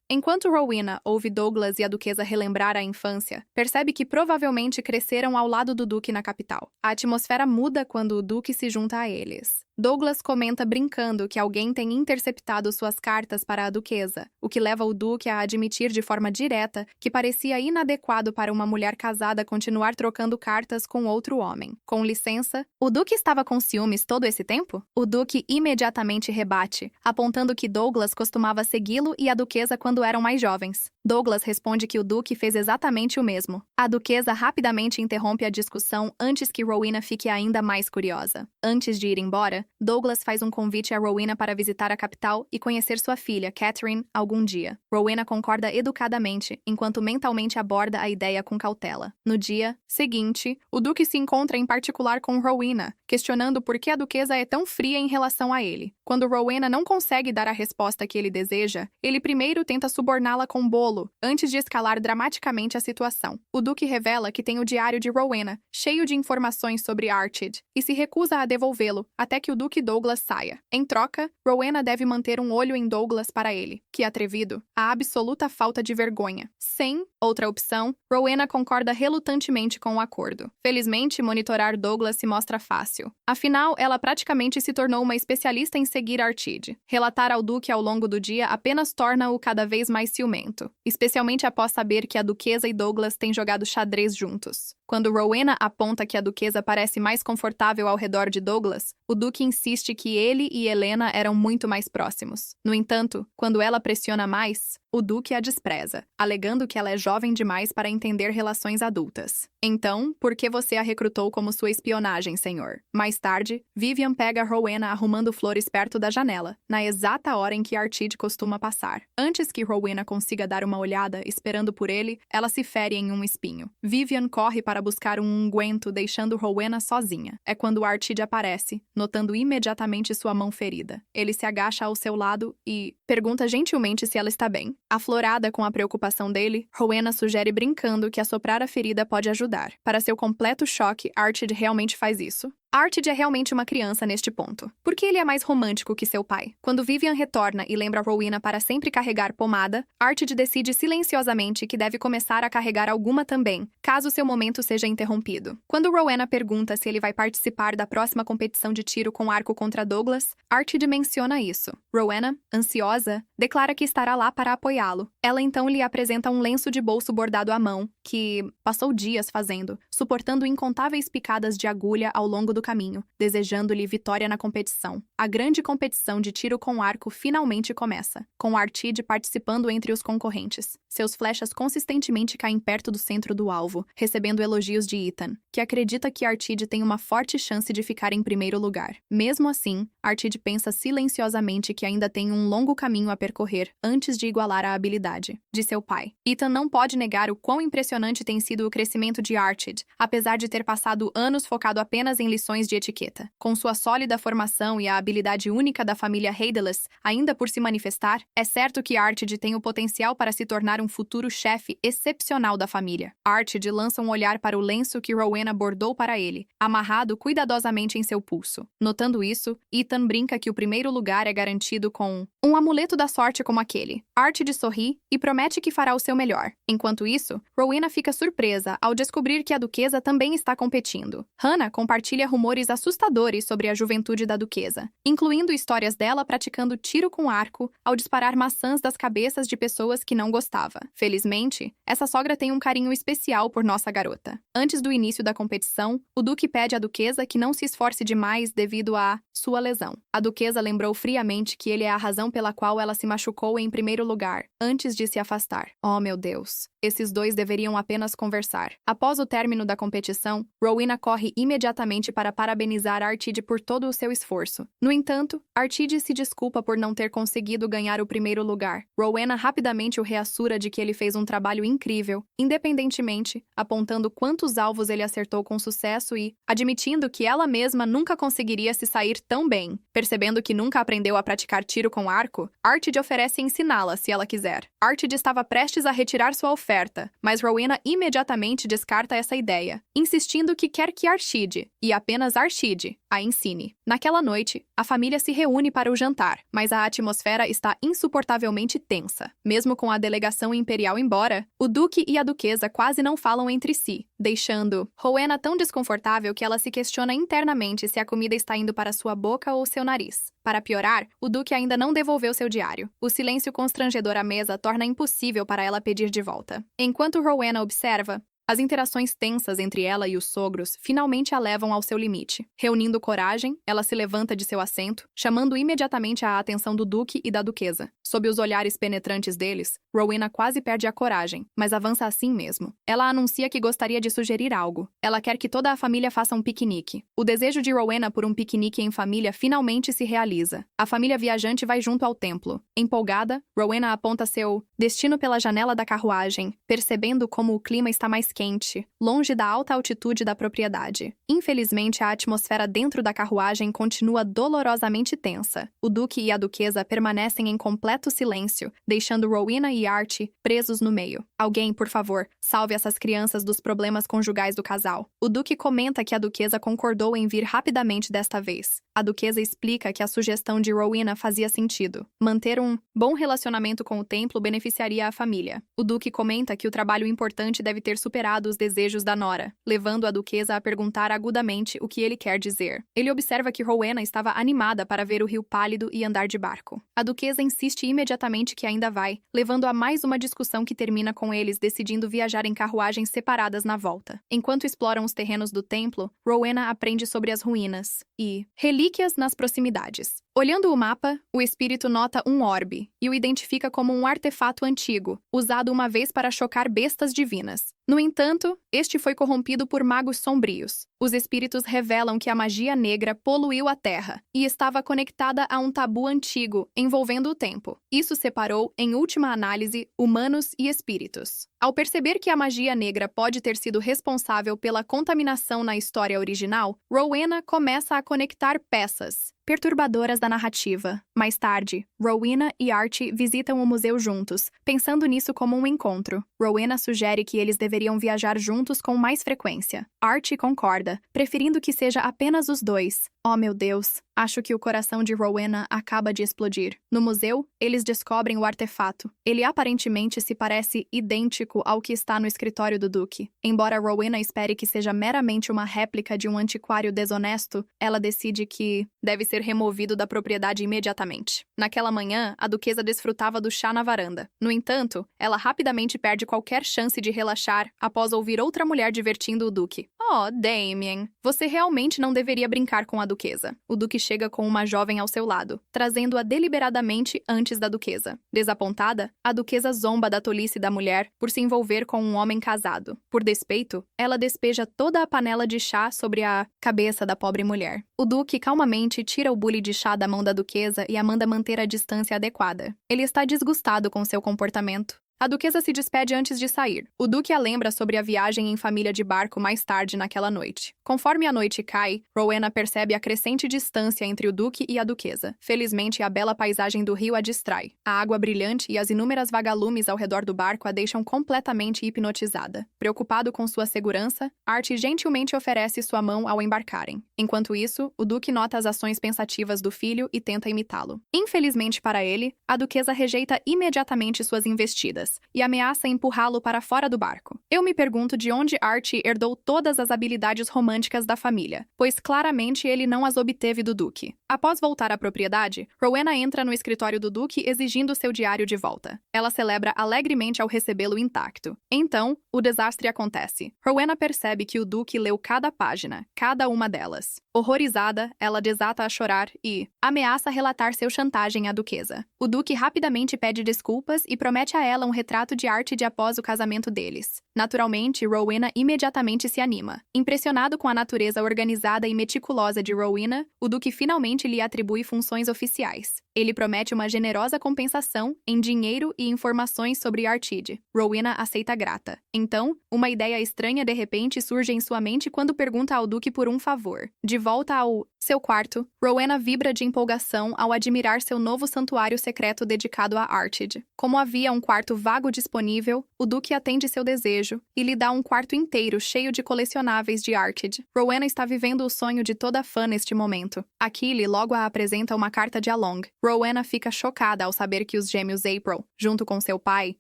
Enquanto Rowena ouve Douglas e a duquesa relembrar a infância, percebe que provavelmente cresceram ao lado do Duque na capital. A atmosfera muda quando o Duque se junta a eles. Douglas comenta brincando que alguém tem interceptado suas cartas para a duquesa, o que leva o Duque a admitir de forma direta que parecia inadequado para uma mulher casada continuar trocando cartas com outro homem. Com licença, o Duque estava com ciúmes todo esse tempo? O Duque imediatamente rebate, apontando que Douglas costumava segui-lo e a duquesa quando eram mais jovens. Douglas responde que o Duque fez exatamente o mesmo. A duquesa rapidamente interrompe a discussão antes que Rowena fique ainda mais curiosa. Antes de ir embora, Douglas faz um convite a Rowena para visitar a capital e conhecer sua filha, Catherine, algum dia. Rowena concorda educadamente, enquanto mentalmente aborda a ideia com cautela. No dia seguinte, o Duque se encontra em particular com Rowena, questionando por que a duquesa é tão fria em relação a ele. Quando Rowena não consegue dar a resposta que ele deseja, ele primeiro tenta suborná-la com um bolo, antes de escalar dramaticamente a situação. O Duque revela que tem o diário de Rowena, cheio de informações sobre Archie, e se recusa a devolvê-lo, até que o Duque Douglas saia. Em troca, Rowena deve manter um olho em Douglas para ele. Que atrevido, a absoluta falta de vergonha. Sem outra opção, Rowena concorda relutantemente com o acordo. Felizmente, monitorar Douglas se mostra fácil. Afinal, ela praticamente se tornou uma especialista em seguir Archie. Relatar ao Duque ao longo do dia apenas torna-o cada vez mais ciumento, especialmente após saber que a duquesa e Douglas têm jogado xadrez juntos. Quando Rowena aponta que a duquesa parece mais confortável ao redor de Douglas, o duque insiste que ele e Helena eram muito mais próximos. No entanto, quando ela pressiona mais, o duque a despreza, alegando que ela é jovem demais para entender relações adultas. Então, por que você a recrutou como sua espionagem, senhor? Mais tarde, Vivian pega Rowena arrumando flores perto da janela, na exata hora em que Artide costuma passar. Antes que Rowena consiga dar uma olhada, esperando por ele, ela se fere em um espinho. Vivian corre para buscar um unguento, deixando Rowena sozinha. É quando Artide aparece, notando imediatamente sua mão ferida. Ele se agacha ao seu lado e pergunta gentilmente se ela está bem. Aflorada com a preocupação dele, Rowena sugere brincando que assoprar a ferida pode ajudar. Para seu completo choque, Artide realmente faz isso. Artide é realmente uma criança neste ponto, porque ele é mais romântico que seu pai. Quando Vivian retorna e lembra Rowena para sempre carregar pomada, Artide decide silenciosamente que deve começar a carregar alguma também, caso seu momento seja interrompido. Quando Rowena pergunta se ele vai participar da próxima competição de tiro com arco contra Douglas, Artide menciona isso. Rowena, ansiosa, declara que estará lá para apoiá-lo. Ela então lhe apresenta um lenço de bolso bordado à mão, que passou dias fazendo, suportando incontáveis picadas de agulha ao longo do caminho, desejando-lhe vitória na competição. A grande competição de tiro com arco finalmente começa, com Artide participando entre os concorrentes. Seus flechas consistentemente caem perto do centro do alvo, recebendo elogios de Ethan, que acredita que Artide tem uma forte chance de ficar em primeiro lugar. Mesmo assim, Artide pensa silenciosamente que ainda tem um longo caminho a percorrer antes de igualar a habilidade de seu pai. Ethan não pode negar o quão impressionante tem sido o crescimento de Artide, apesar de ter passado anos focado apenas em lições de etiqueta. Com sua sólida formação e a habilidade única da família Heideles ainda por se manifestar, é certo que Artide tem o potencial para se tornar um futuro chefe excepcional da família. Artide lança um olhar para o lenço que Rowena bordou para ele, amarrado cuidadosamente em seu pulso. Notando isso, Ethan brinca que o primeiro lugar é garantido com um amuleto da sorte como aquele. Artide sorri e promete que fará o seu melhor. Enquanto isso, Rowena fica surpresa ao descobrir que a duquesa também está competindo. Hannah compartilha rumores assustadores sobre a juventude da duquesa, incluindo histórias dela praticando tiro com arco ao disparar maçãs das cabeças de pessoas que não gostava. Felizmente, essa sogra tem um carinho especial por nossa garota. Antes do início da competição, o duque pede à duquesa que não se esforce demais devido a sua lesão. A duquesa lembrou friamente que ele é a razão pela qual ela se machucou em primeiro lugar, antes de se afastar. Oh, meu Deus. Esses dois deveriam apenas conversar. Após o término da competição, Rowena corre imediatamente para parabenizar Artide por todo o seu esforço. No entanto, Artide se desculpa por não ter conseguido ganhar o primeiro lugar. Rowena rapidamente o reassura de que ele fez um trabalho incrível, independentemente, apontando quantos alvos ele acertou com sucesso e admitindo que ela mesma nunca conseguiria se sair tão bem. Percebendo que nunca aprendeu a praticar tiro com arco, Artide oferece ensiná-la se ela quiser. Artide estava prestes a retirar sua oferta, mas Rowena imediatamente descarta essa ideia, insistindo que quer que Artide, e apenas Artide, a ensine. Naquela noite, a família se reúne para o jantar, mas a atmosfera está insuportavelmente tensa. Mesmo com a delegação imperial embora, o duque e a duquesa quase não falam entre si, deixando Rowena tão desconfortável que ela se questiona internamente se a comida está indo para sua boca ou seu nariz. Para piorar, o duque ainda não devolveu seu diário. O silêncio constrangedor à mesa torna impossível para ela pedir de volta. Enquanto Rowena observa, as interações tensas entre ela e os sogros finalmente a levam ao seu limite. Reunindo coragem, ela se levanta de seu assento, chamando imediatamente a atenção do duque e da duquesa. Sob os olhares penetrantes deles, Rowena quase perde a coragem, mas avança assim mesmo. Ela anuncia que gostaria de sugerir algo. Ela quer que toda a família faça um piquenique. O desejo de Rowena por um piquenique em família finalmente se realiza. A família viajante vai junto ao templo. Empolgada, Rowena aponta seu destino pela janela da carruagem, percebendo como o clima está mais quente, longe da alta altitude da propriedade. Infelizmente, a atmosfera dentro da carruagem continua dolorosamente tensa. O duque e a duquesa permanecem em completo silêncio, deixando Rowena e Archie presos no meio. Alguém, por favor, salve essas crianças dos problemas conjugais do casal. O duque comenta que a duquesa concordou em vir rapidamente desta vez. A duquesa explica que a sugestão de Rowena fazia sentido. Manter um bom relacionamento com o templo beneficiaria a família. O duque comenta que o trabalho importante deve ter superado inesperado os desejos da nora, levando a duquesa a perguntar agudamente o que ele quer dizer. Ele observa que Rowena estava animada para ver o rio pálido e andar de barco. A duquesa insiste imediatamente que ainda vai, levando a mais uma discussão que termina com eles decidindo viajar em carruagens separadas na volta. Enquanto exploram os terrenos do templo, Rowena aprende sobre as ruínas e relíquias nas proximidades. Olhando o mapa, o espírito nota um orbe e o identifica como um artefato antigo, usado uma vez para chocar bestas divinas. No entanto, este foi corrompido por magos sombrios. Os espíritos revelam que a magia negra poluiu a terra e estava conectada a um tabu antigo envolvendo o tempo. Isso separou, em última análise, humanos e espíritos. Ao perceber que a magia negra pode ter sido responsável pela contaminação na história original, Rowena começa a conectar peças perturbadoras da narrativa. Mais tarde, Rowena e Archie visitam o museu juntos, pensando nisso como um encontro. Rowena sugere que eles deveriam viajar juntos com mais frequência. Archie concorda, preferindo que seja apenas os dois. Oh, meu Deus! Acho que o coração de Rowena acaba de explodir. No museu, eles descobrem o artefato. Ele aparentemente se parece idêntico ao que está no escritório do Duque. Embora Rowena espere que seja meramente uma réplica de um antiquário desonesto, ela decide que deve ser removido da propriedade imediatamente. Naquela manhã, a duquesa desfrutava do chá na varanda. No entanto, ela rapidamente perde qualquer chance de relaxar após ouvir outra mulher divertindo o Duque. Oh, Damien, você realmente não deveria brincar com a duquesa. O Duque chega com uma jovem ao seu lado, trazendo-a deliberadamente antes da duquesa. Desapontada, a duquesa zomba da tolice da mulher por se envolver com um homem casado. Por despeito, ela despeja toda a panela de chá sobre a cabeça da pobre mulher. O Duque calmamente tira o bule de chá da mão da duquesa e a manda manter a distância adequada. Ele está desgostado com seu comportamento. A duquesa se despede antes de sair. O Duque a lembra sobre a viagem em família de barco mais tarde naquela noite. Conforme a noite cai, Rowena percebe a crescente distância entre o Duque e a duquesa. Felizmente, a bela paisagem do rio a distrai. A água brilhante e as inúmeras vagalumes ao redor do barco a deixam completamente hipnotizada. Preocupado com sua segurança, Archie gentilmente oferece sua mão ao embarcarem. Enquanto isso, o Duque nota as ações pensativas do filho e tenta imitá-lo. Infelizmente para ele, a duquesa rejeita imediatamente suas investidas e ameaça empurrá-lo para fora do barco. Eu me pergunto de onde Archie herdou todas as habilidades românticas da família, pois claramente ele não as obteve do Duque. Após voltar à propriedade, Rowena entra no escritório do Duque exigindo seu diário de volta. Ela celebra alegremente ao recebê-lo intacto. Então, o desastre acontece. Rowena percebe que o Duque leu cada página, cada uma delas. Horrorizada, ela desata a chorar e ameaça relatar seu chantagem à duquesa. O Duque rapidamente pede desculpas e promete a ela um retrato de arte de após o casamento deles. Naturalmente, Rowena imediatamente se anima. Impressionado com a natureza organizada e meticulosa de Rowena, o Duque finalmente lhe atribui funções oficiais. Ele promete uma generosa compensação em dinheiro e informações sobre Artide. Rowena aceita grata. Então, uma ideia estranha de repente surge em sua mente quando pergunta ao Duque por um favor. De volta ao seu quarto, Rowena vibra de empolgação ao admirar seu novo santuário secreto dedicado a Artide. Como havia um quarto vago disponível, o Duque atende seu desejo e lhe dá um quarto inteiro cheio de colecionáveis de Artide. Rowena está vivendo o sonho de toda fã neste momento. Achille logo a apresenta uma carta de Along. Rowena fica chocada ao saber que os gêmeos April, junto com seu pai,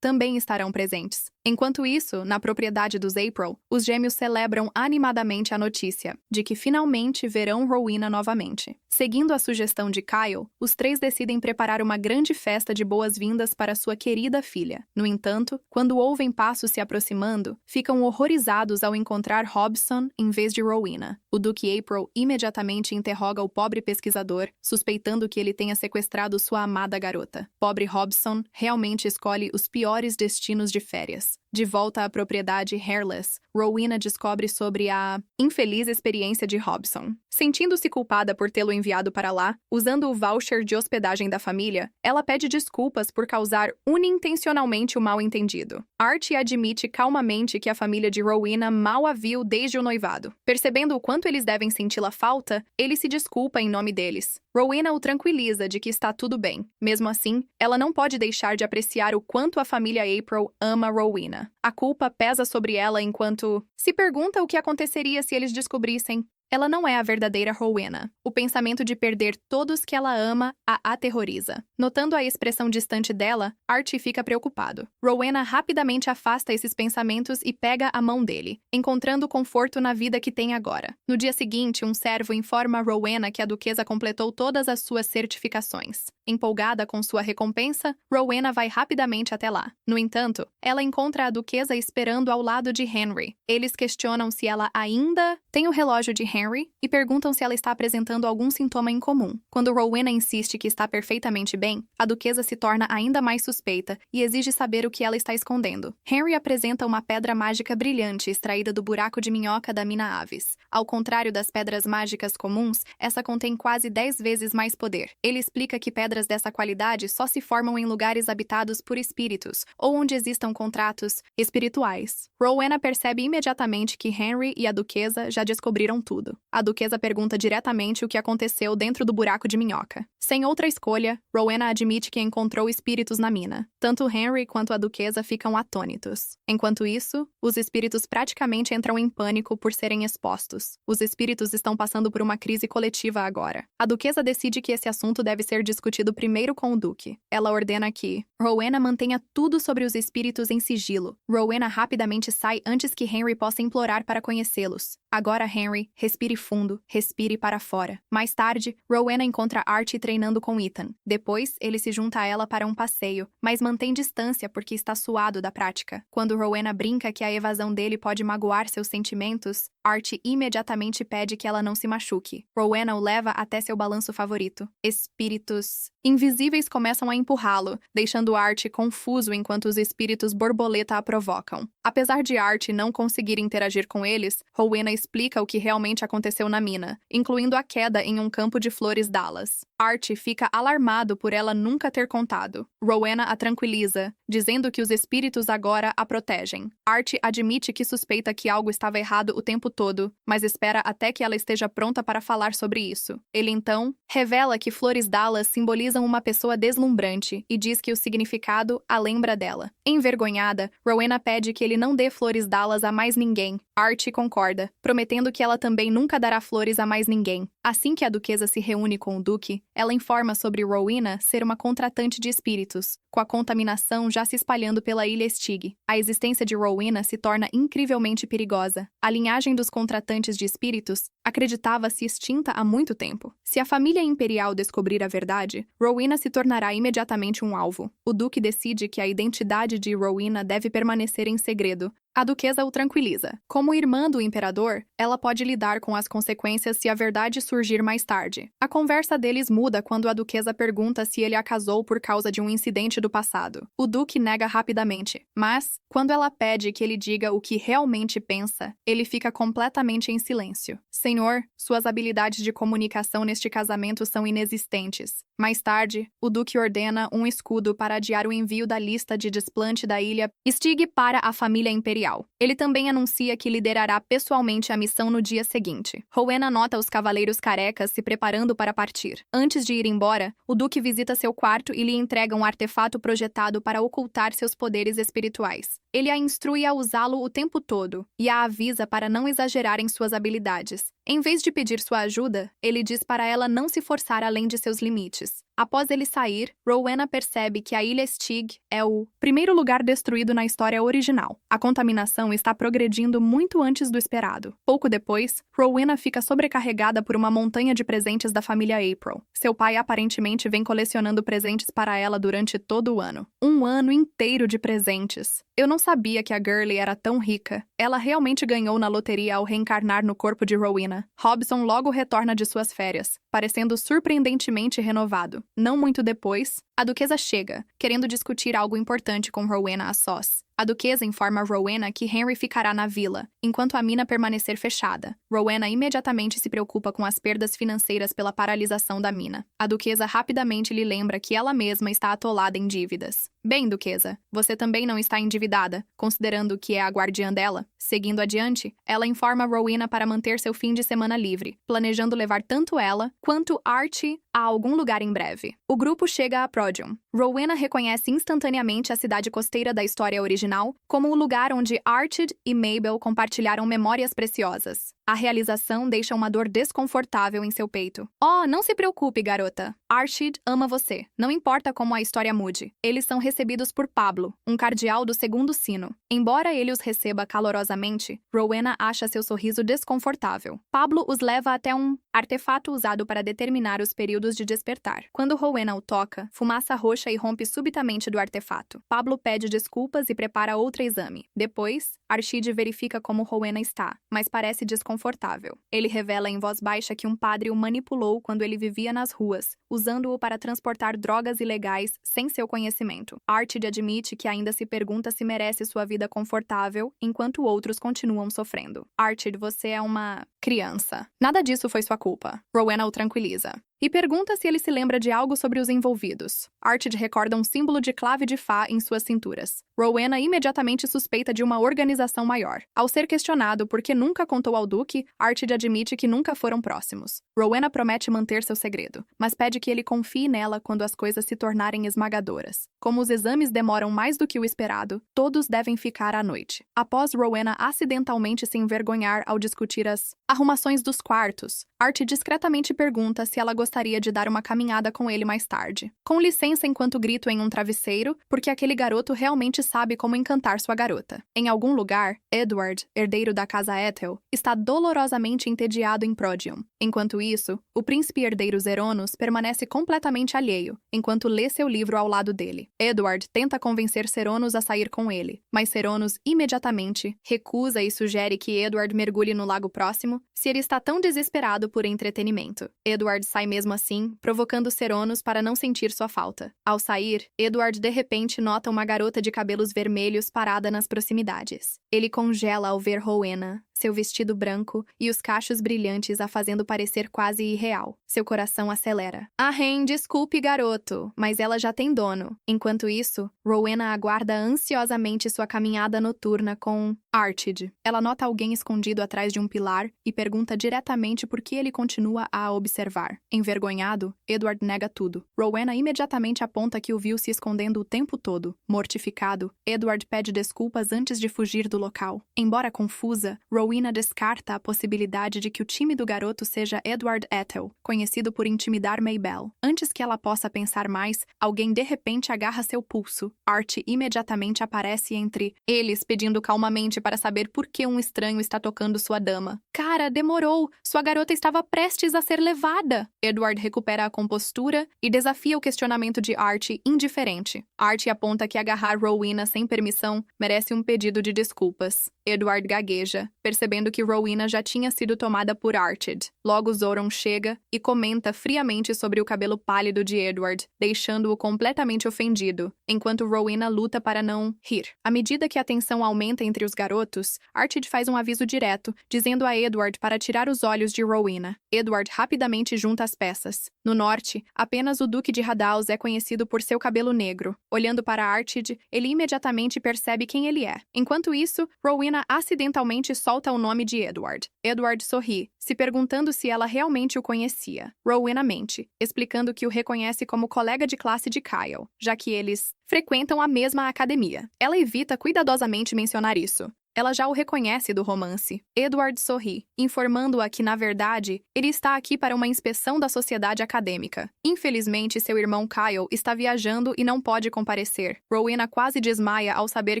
também estarão presentes. Enquanto isso, na propriedade dos April, os gêmeos celebram animadamente a notícia de que finalmente verão Rowena novamente. Seguindo a sugestão de Kyle, os três decidem preparar uma grande festa de boas-vindas para sua querida filha. No entanto, quando ouvem passos se aproximando, ficam horrorizados ao encontrar Hobson em vez de Rowena. O Duque April imediatamente interroga o pobre pesquisador, suspeitando que ele tenha sequestrado sua amada garota. Pobre Hobson realmente escolhe os piores destinos de férias. De volta à propriedade Hairless, Rowena descobre sobre a infeliz experiência de Hobson. Sentindo-se culpada por tê-lo enviado para lá, usando o voucher de hospedagem da família, ela pede desculpas por causar unintencionalmente o mal-entendido. Archie admite calmamente que a família de Rowena mal a viu desde o noivado. Percebendo o quanto eles devem senti-la falta, ele se desculpa em nome deles. Rowena o tranquiliza de que está tudo bem. Mesmo assim, ela não pode deixar de apreciar o quanto a família April ama Rowena. A culpa pesa sobre ela enquanto se pergunta o que aconteceria se eles descobrissem. Ela não é a verdadeira Rowena. O pensamento de perder todos que ela ama a aterroriza. Notando a expressão distante dela, Archie fica preocupado. Rowena rapidamente afasta esses pensamentos e pega a mão dele, encontrando conforto na vida que tem agora. No dia seguinte, um servo informa Rowena que a duquesa completou todas as suas certificações. Empolgada com sua recompensa, Rowena vai rapidamente até lá. No entanto, ela encontra a duquesa esperando ao lado de Henry. Eles questionam se ela ainda tem o relógio de Henry e perguntam se ela está apresentando algum sintoma incomum. Quando Rowena insiste que está perfeitamente bem, a duquesa se torna ainda mais suspeita e exige saber o que ela está escondendo. Henry apresenta uma pedra mágica brilhante extraída do buraco de minhoca da mina Aves. Ao contrário das pedras mágicas comuns, essa contém quase 10 vezes mais poder. Ele explica que pedras dessa qualidade só se formam em lugares habitados por espíritos ou onde existam contratos espirituais. Rowena percebe imediatamente que Henry e a duquesa já descobriram tudo. A duquesa pergunta diretamente o que aconteceu dentro do buraco de minhoca. Sem outra escolha, Rowena admite que encontrou espíritos na mina. Tanto Henry quanto a duquesa ficam atônitos. Enquanto isso, os espíritos praticamente entram em pânico por serem expostos. Os espíritos estão passando por uma crise coletiva agora. A duquesa decide que esse assunto deve ser discutido primeiro com o duque. Ela ordena que Rowena mantenha tudo sobre os espíritos em sigilo. Rowena rapidamente sai antes que Henry possa implorar para conhecê-los. Agora, Henry, respire fundo, respire para fora. Mais tarde, Rowena encontra Archie treinando com Ethan. Depois, ele se junta a ela para um passeio, mas mantém distância porque está suado da prática. Quando Rowena brinca que a evasão dele pode magoar seus sentimentos, Archie imediatamente pede que ela não se machuque. Rowena o leva até seu balanço favorito. Espíritos invisíveis começam a empurrá-lo, deixando Archie confuso enquanto os espíritos borboleta a provocam. Apesar de Archie não conseguir interagir com eles, Rowena explica o que realmente aconteceu na mina, incluindo a queda em um campo de flores Dallas. Archie fica alarmado por ela nunca ter contado. Rowena a tranquiliza, dizendo que os espíritos agora a protegem. Archie admite que suspeita que algo estava errado o tempo todo, mas espera até que ela esteja pronta para falar sobre isso. Ele então revela que flores Dallas simbolizam uma pessoa deslumbrante e diz que o significado a lembra dela. Envergonhada, Rowena pede que ele não dê flores Dallas a mais ninguém. Archie concorda, prometendo que ela também nunca dará flores a mais ninguém. Assim que a duquesa se reúne com o duque, ela informa sobre Rowena ser uma contratante de espíritos, com a contaminação já se espalhando pela ilha Stig. A existência de Rowena se torna incrivelmente perigosa. A linhagem dos contratantes de espíritos acreditava-se extinta há muito tempo. Se a família imperial descobrir a verdade, Rowena se tornará imediatamente um alvo. O duque decide que a identidade de Rowena deve permanecer em segredo. A duquesa o tranquiliza. Como irmã do imperador, ela pode lidar com as consequências se a verdade surgir mais tarde. A conversa deles muda quando a duquesa pergunta se ele a casou por causa de um incidente do passado. O duque nega rapidamente, mas, quando ela pede que ele diga o que realmente pensa, ele fica completamente em silêncio. Senhor, suas habilidades de comunicação neste casamento são inexistentes. Mais tarde, o duque ordena um escudo para adiar o envio da lista de desplante da ilha Stig para a família imperial. Ele também anuncia que liderará pessoalmente a missão no dia seguinte. Rowena nota os cavaleiros carecas se preparando para partir. Antes de ir embora, o duque visita seu quarto e lhe entrega um artefato projetado para ocultar seus poderes espirituais. Ele a instrui a usá-lo o tempo todo e a avisa para não exagerar em suas habilidades. Em vez de pedir sua ajuda, ele diz para ela não se forçar além de seus limites. Após ele sair, Rowena percebe que a ilha Stig é o primeiro lugar destruído na história original. A contaminação está progredindo muito antes do esperado. Pouco depois, Rowena fica sobrecarregada por uma montanha de presentes da família April. Seu pai aparentemente vem colecionando presentes para ela durante todo o ano. Um ano inteiro de presentes. Eu não sabia que a Gurley era tão rica. Ela realmente ganhou na loteria ao reencarnar no corpo de Rowena. Hobson logo retorna de suas férias, parecendo surpreendentemente renovado. Não muito depois, a duquesa chega, querendo discutir algo importante com Rowena a sós. A duquesa informa Rowena que Henry ficará na vila, enquanto a mina permanecer fechada. Rowena imediatamente se preocupa com as perdas financeiras pela paralisação da mina. A duquesa rapidamente lhe lembra que ela mesma está atolada em dívidas. Bem, duquesa, você também não está endividada, considerando que é a guardiã dela. Seguindo adiante, ela informa Rowena para manter seu fim de semana livre, planejando levar tanto ela quanto Archie a algum lugar em breve. O grupo chega a Prodium. Rowena reconhece instantaneamente a cidade costeira da história original como o lugar onde Archie e Mabel compartilharam memórias preciosas. A realização deixa uma dor desconfortável em seu peito. Oh, não se preocupe, garota. Archie ama você. Não importa como a história mude. Eles são recebidos por Pablo, um cardeal do segundo sino. Embora ele os receba calorosamente, Rowena acha seu sorriso desconfortável. Pablo os leva até um artefato usado para determinar os períodos de despertar. Quando Rowena o toca, fumaça roxa irrompe subitamente do artefato. Pablo pede desculpas e prepara outro exame. Depois, Archie verifica como Rowena está, mas parece desconfortável. Ele revela em voz baixa que um padre o manipulou quando ele vivia nas ruas, usando-o para transportar drogas ilegais sem seu conhecimento. Archie admite que ainda se pergunta se merece sua vida confortável, enquanto outros continuam sofrendo. Archie, você é uma criança. Nada disso foi sua culpa. Rowena o tranquiliza. E pergunta se ele se lembra de algo sobre os envolvidos. Archie recorda um símbolo de clave de Fá em suas cinturas. Rowena imediatamente suspeita de uma organização maior. Ao ser questionado por que nunca contou ao Duque, Archie admite que nunca foram próximos. Rowena promete manter seu segredo, mas pede que ele confie nela quando as coisas se tornarem esmagadoras. Como os exames demoram mais do que o esperado, todos devem ficar à noite. Após Rowena acidentalmente se envergonhar ao discutir as arrumações dos quartos, Archie discretamente pergunta se ela gostaria de dar uma caminhada com ele mais tarde. Com licença enquanto grito em um travesseiro, porque aquele garoto realmente sabe como encantar sua garota. Em algum lugar, Edward, herdeiro da casa Ethel, está dolorosamente entediado em Prodium. Enquanto isso, o príncipe herdeiro Zeronos permanece completamente alheio, enquanto lê seu livro ao lado dele. Edward tenta convencer Zeronos a sair com ele, mas Zeronos imediatamente recusa e sugere que Edward mergulhe no lago próximo se ele está tão desesperado por entretenimento. Edward sai mesmo assim, provocando Zeronos para não sentir sua falta. Ao sair, Edward de repente nota uma garota de cabelos vermelhos parada nas proximidades. Ele congela ao ver Rowena, seu vestido branco e os cachos brilhantes a fazendo parecer quase irreal. Seu coração acelera. Ren, desculpe, garoto, mas ela já tem dono. Enquanto isso, Rowena aguarda ansiosamente sua caminhada noturna com Archie. Ela nota alguém escondido atrás de um pilar e pergunta diretamente por que ele continua a observar. Envergonhado, Edward nega tudo. Rowena imediatamente aponta que o viu se escondendo o tempo todo. Mortificado, Edward pede desculpas antes de fugir do local. Embora confusa, Rowena descarta a possibilidade de que o time do garoto seja Edward Ethel, conhecido por intimidar Maybelle. Antes que ela possa pensar mais, alguém de repente agarra seu pulso. Archie imediatamente aparece entre eles, pedindo calmamente para saber por que um estranho está tocando sua dama. Cara, demorou! Sua garota estava prestes a ser levada! Edward recupera a compostura e desafia o questionamento de Archie indiferente. Archie aponta que agarrar Rowena sem permissão merece um pedido de desculpas. Edward gagueja, percebendo que Rowena já tinha sido tomada por Archie. Logo Zoron chega e comenta friamente sobre o cabelo pálido de Edward, deixando-o completamente ofendido, enquanto Rowena luta para não rir. À medida que a tensão aumenta entre os garotos, Archie faz um aviso direto, dizendo a Edward para tirar os olhos de Rowena. Edward rapidamente junta as peças. No norte, apenas o Duque de Radaus é conhecido por seu cabelo negro. Olhando para Archie, ele imediatamente percebe quem ele é. Enquanto isso, Rowena acidentalmente solta o nome de Edward. Edward sorri, se perguntando se ela realmente o conhecia. Rowena mente, explicando que o reconhece como colega de classe de Kyle, já que eles frequentam a mesma academia. Ela evita cuidadosamente mencionar isso. Ela já o reconhece do romance. Edward sorri, informando-a que, na verdade, ele está aqui para uma inspeção da sociedade acadêmica. Infelizmente, seu irmão Kyle está viajando e não pode comparecer. Rowena quase desmaia ao saber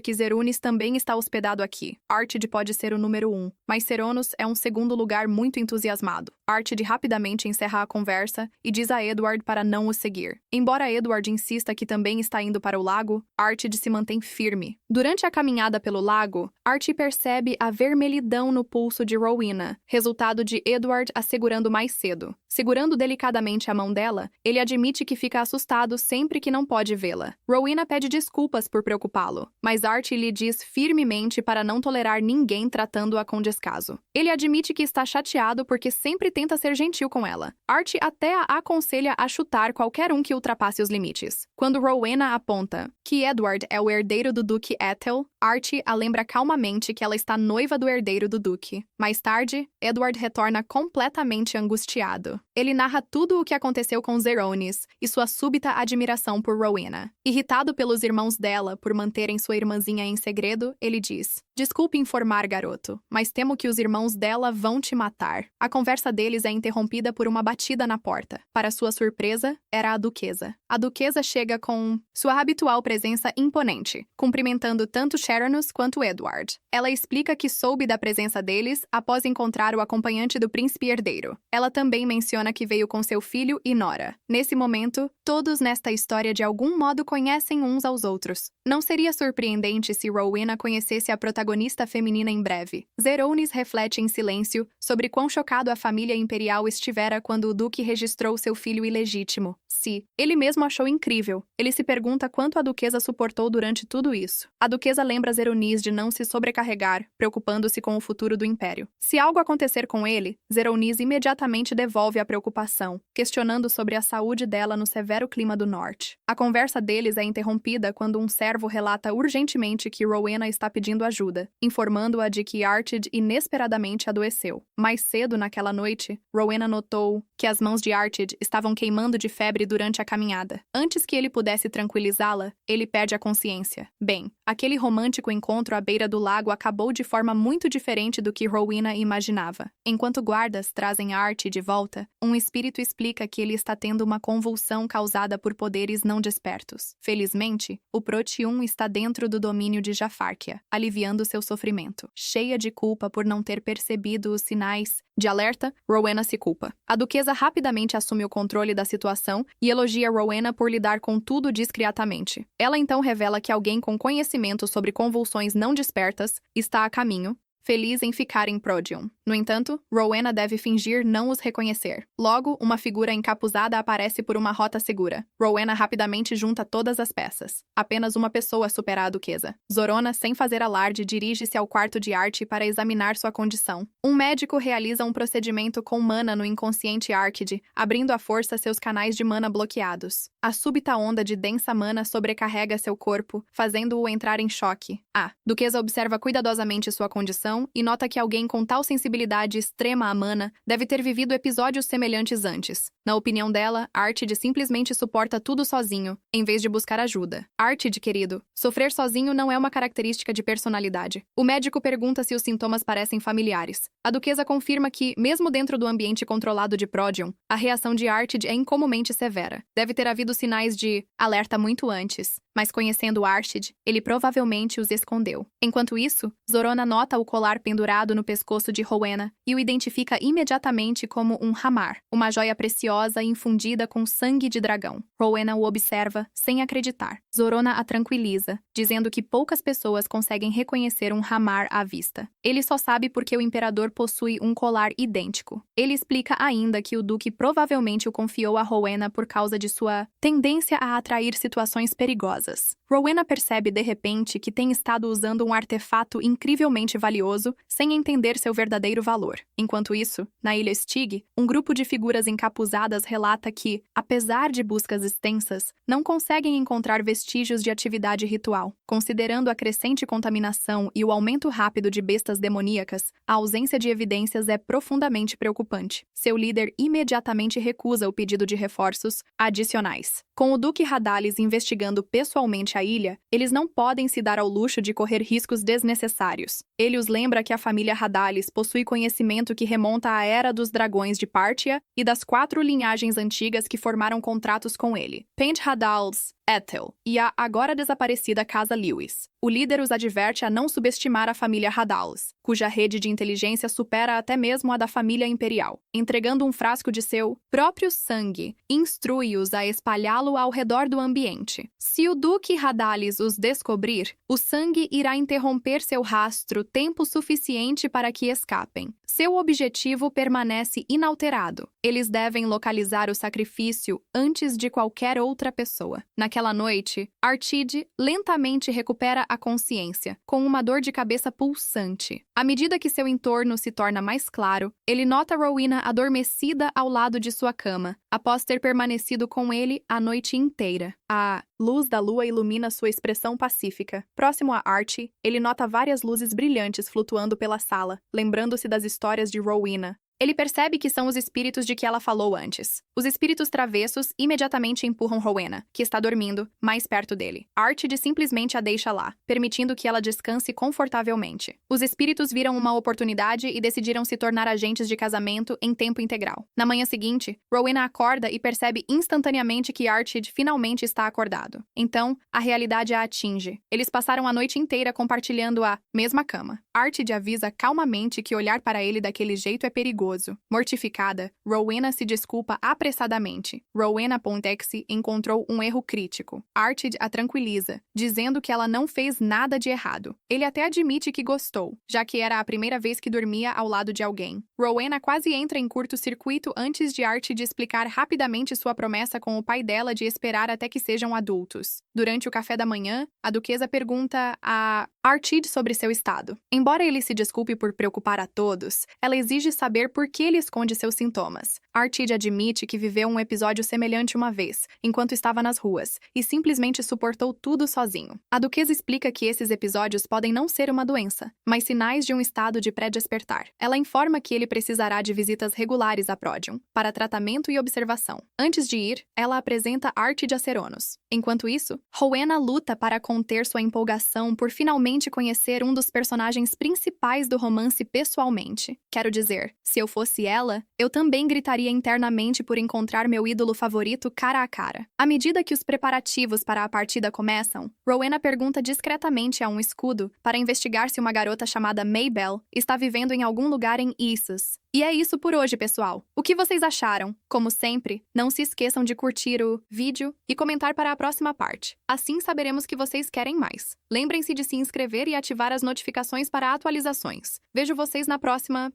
que Zerunes também está hospedado aqui. Archie pode ser o número 1, mas Zeronos é um segundo lugar muito entusiasmado. Archie rapidamente encerra a conversa e diz a Edward para não o seguir. Embora Edward insista que também está indo para o lago, Archie se mantém firme. Durante a caminhada pelo lago, Archie percebe a vermelhidão no pulso de Rowena, resultado de Edward a segurando mais cedo. Segurando delicadamente a mão dela, ele admite que fica assustado sempre que não pode vê-la. Rowena pede desculpas por preocupá-lo, mas Archie lhe diz firmemente para não tolerar ninguém tratando-a com descaso. Ele admite que está chateado porque sempre tenta ser gentil com ela. Archie até a aconselha a chutar qualquer um que ultrapasse os limites. Quando Rowena aponta que Edward é o herdeiro do Duque Ethel, Archie a lembra calmamente que ela está noiva do herdeiro do Duque. Mais tarde, Edward retorna completamente angustiado. Ele narra tudo o que aconteceu com Zerones e sua súbita admiração por Rowena. Irritado pelos irmãos dela por manterem sua irmãzinha em segredo, ele diz: "Desculpe informar, garoto, mas temo que os irmãos dela vão te matar." A conversa deles é interrompida por uma batida na porta. Para sua surpresa, era a duquesa. A duquesa chega com sua habitual presença imponente, cumprimentando tanto Sharonus quanto Edward. Ela explica que soube da presença deles após encontrar o acompanhante do príncipe herdeiro. Ela também menciona que veio com seu filho e nora. Nesse momento, todos nesta história de algum modo conhecem uns aos outros. Não seria surpreendente se Rowena conhecesse a protagonista feminina em breve. Zerones reflete em silêncio sobre quão chocado a família imperial estivera quando o duque registrou seu filho ilegítimo. Se ele mesmo achou incrível, ele se pergunta quanto a duquesa suportou durante tudo isso. A duquesa lembra Zeronis de não se sobrecarregar, preocupando-se com o futuro do império. Se algo acontecer com ele, Zeronis imediatamente devolve a preocupação, questionando sobre a saúde dela no severo clima do norte. A conversa deles é interrompida quando um servo relata urgentemente que Rowena está pedindo ajuda, informando-a de que Archid inesperadamente adoeceu. Mais cedo naquela noite, Rowena notou que as mãos de Archid estavam queimando de febre durante a caminhada. Antes que ele pudesse tranquilizá-la, ele perde a consciência. Bem, aquele romântico encontro à beira do lago acabou de forma muito diferente do que Rowena imaginava. Enquanto guardas trazem Archid de volta, um espírito explica que ele está tendo uma convulsão causada por poderes não despertos. Felizmente, o Proteum está dentro do domínio de Jaffarkia, aliviando seu sofrimento. Cheia de culpa por não ter percebido os sinais de alerta, Rowena se culpa. A duquesa rapidamente assume o controle da situação e elogia Rowena por lidar com tudo discretamente. Ela então revela que alguém com conhecimento sobre convulsões não despertas está a caminho, feliz em ficar em Prodium. No entanto, Rowena deve fingir não os reconhecer. Logo, uma figura encapuzada aparece por uma rota segura. Rowena rapidamente junta todas as peças. Apenas uma pessoa supera a duquesa. Zorona, sem fazer alarde, dirige-se ao quarto de Archie para examinar sua condição. Um médico realiza um procedimento com mana no inconsciente Archid, abrindo à força seus canais de mana bloqueados. A súbita onda de densa mana sobrecarrega seu corpo, fazendo-o entrar em choque. A duquesa observa cuidadosamente sua condição e nota que alguém com tal sensibilidade extrema à mana deve ter vivido episódios semelhantes antes. Na opinião dela, Archid simplesmente suporta tudo sozinho, em vez de buscar ajuda. Archid, querido, sofrer sozinho não é uma característica de personalidade. O médico pergunta se os sintomas parecem familiares. A duquesa confirma que, mesmo dentro do ambiente controlado de Prodium, a reação de Archid é incomumente severa. Deve ter havido sinais de alerta muito antes, mas conhecendo Archid, ele provavelmente os escondeu. Enquanto isso, Zorona nota o colar pendurado no pescoço de Rowena e o identifica imediatamente como um Hamar, uma joia preciosa infundida com sangue de dragão. Rowena o observa, sem acreditar. Zorona a tranquiliza, dizendo que poucas pessoas conseguem reconhecer um Hamar à vista. Ele só sabe porque o imperador possui um colar idêntico. Ele explica ainda que o duque provavelmente o confiou a Rowena por causa de sua tendência a atrair situações perigosas. Rowena percebe de repente que tem estado usando um artefato incrivelmente valioso sem entender seu verdadeiro valor. Enquanto isso, na ilha Stig, um grupo de figuras encapuzadas relata que, apesar de buscas extensas, não conseguem encontrar vestígios de atividade ritual. Considerando a crescente contaminação e o aumento rápido de bestas demoníacas, a ausência de evidências é profundamente preocupante. Seu líder imediatamente recusa o pedido de reforços adicionais. Com o Duque Radalis investigando pessoalmente a ilha, eles não podem se dar ao luxo de correr riscos desnecessários. Ele os lembra que a família Radalis possui conhecimento que remonta à Era dos Dragões de Partia e das 4 linhagens antigas que formaram contratos com ele: Pent Radals, Ethel e a agora desaparecida Casa Lewis. O líder os adverte a não subestimar a família Radals, cuja rede de inteligência supera até mesmo a da família imperial. Entregando um frasco de seu próprio sangue, instrui-os a espalhá-lo ao redor do ambiente. Se o Duque Radalis os descobrir, o sangue irá interromper seu rastro tempo suficiente para que escapem. Seu objetivo permanece inalterado. Eles devem localizar o sacrifício antes de qualquer outra pessoa. Naquela noite, Artide lentamente recupera a consciência, com uma dor de cabeça pulsante. À medida que seu entorno se torna mais claro, ele nota Rowena adormecida ao lado de sua cama, após ter permanecido com ele a noite inteira. A luz da lua ilumina sua expressão pacífica. Próximo a Archie, ele nota várias luzes brilhantes flutuando pela sala, lembrando-se das histórias de Rowena. Ele percebe que são os espíritos de que ela falou antes. Os espíritos travessos imediatamente empurram Rowena, que está dormindo, mais perto dele. Archie simplesmente a deixa lá, permitindo que ela descanse confortavelmente. Os espíritos viram uma oportunidade e decidiram se tornar agentes de casamento em tempo integral. Na manhã seguinte, Rowena acorda e percebe instantaneamente que Archie finalmente está acordado. Então, a realidade a atinge. Eles passaram a noite inteira compartilhando a mesma cama. Archie avisa calmamente que olhar para ele daquele jeito é perigoso. Mortificada, Rowena se desculpa apressadamente. Rowena Pontexe encontrou um erro crítico. Archie a tranquiliza, dizendo que ela não fez nada de errado. Ele até admite que gostou, já que era a primeira vez que dormia ao lado de alguém. Rowena quase entra em curto-circuito antes de Archie explicar rapidamente sua promessa com o pai dela de esperar até que sejam adultos. Durante o café da manhã, a duquesa pergunta a Archie sobre seu estado. Embora ele se desculpe por preocupar a todos, ela exige saber por que ele esconde seus sintomas. Archie admite que viveu um episódio semelhante uma vez, enquanto estava nas ruas, e simplesmente suportou tudo sozinho. A duquesa explica que esses episódios podem não ser uma doença, mas sinais de um estado de pré-despertar. Ela informa que ele precisará de visitas regulares a Prodium, para tratamento e observação. Antes de ir, ela apresenta Archie a Ceronos. Enquanto isso, Rowena luta para conter sua empolgação por finalmente conhecer um dos personagens principais do romance pessoalmente. Quero dizer, se eu fosse ela, eu também gritaria internamente por encontrar meu ídolo favorito cara a cara. À medida que os preparativos para a partida começam, Rowena pergunta discretamente a um escudo para investigar se uma garota chamada Maybell está vivendo em algum lugar em Issus. E é isso por hoje, pessoal. O que vocês acharam? Como sempre, não se esqueçam de curtir o vídeo e comentar para a próxima parte. Assim saberemos que vocês querem mais. Lembrem-se de se inscrever e ativar as notificações para atualizações. Vejo vocês na próxima.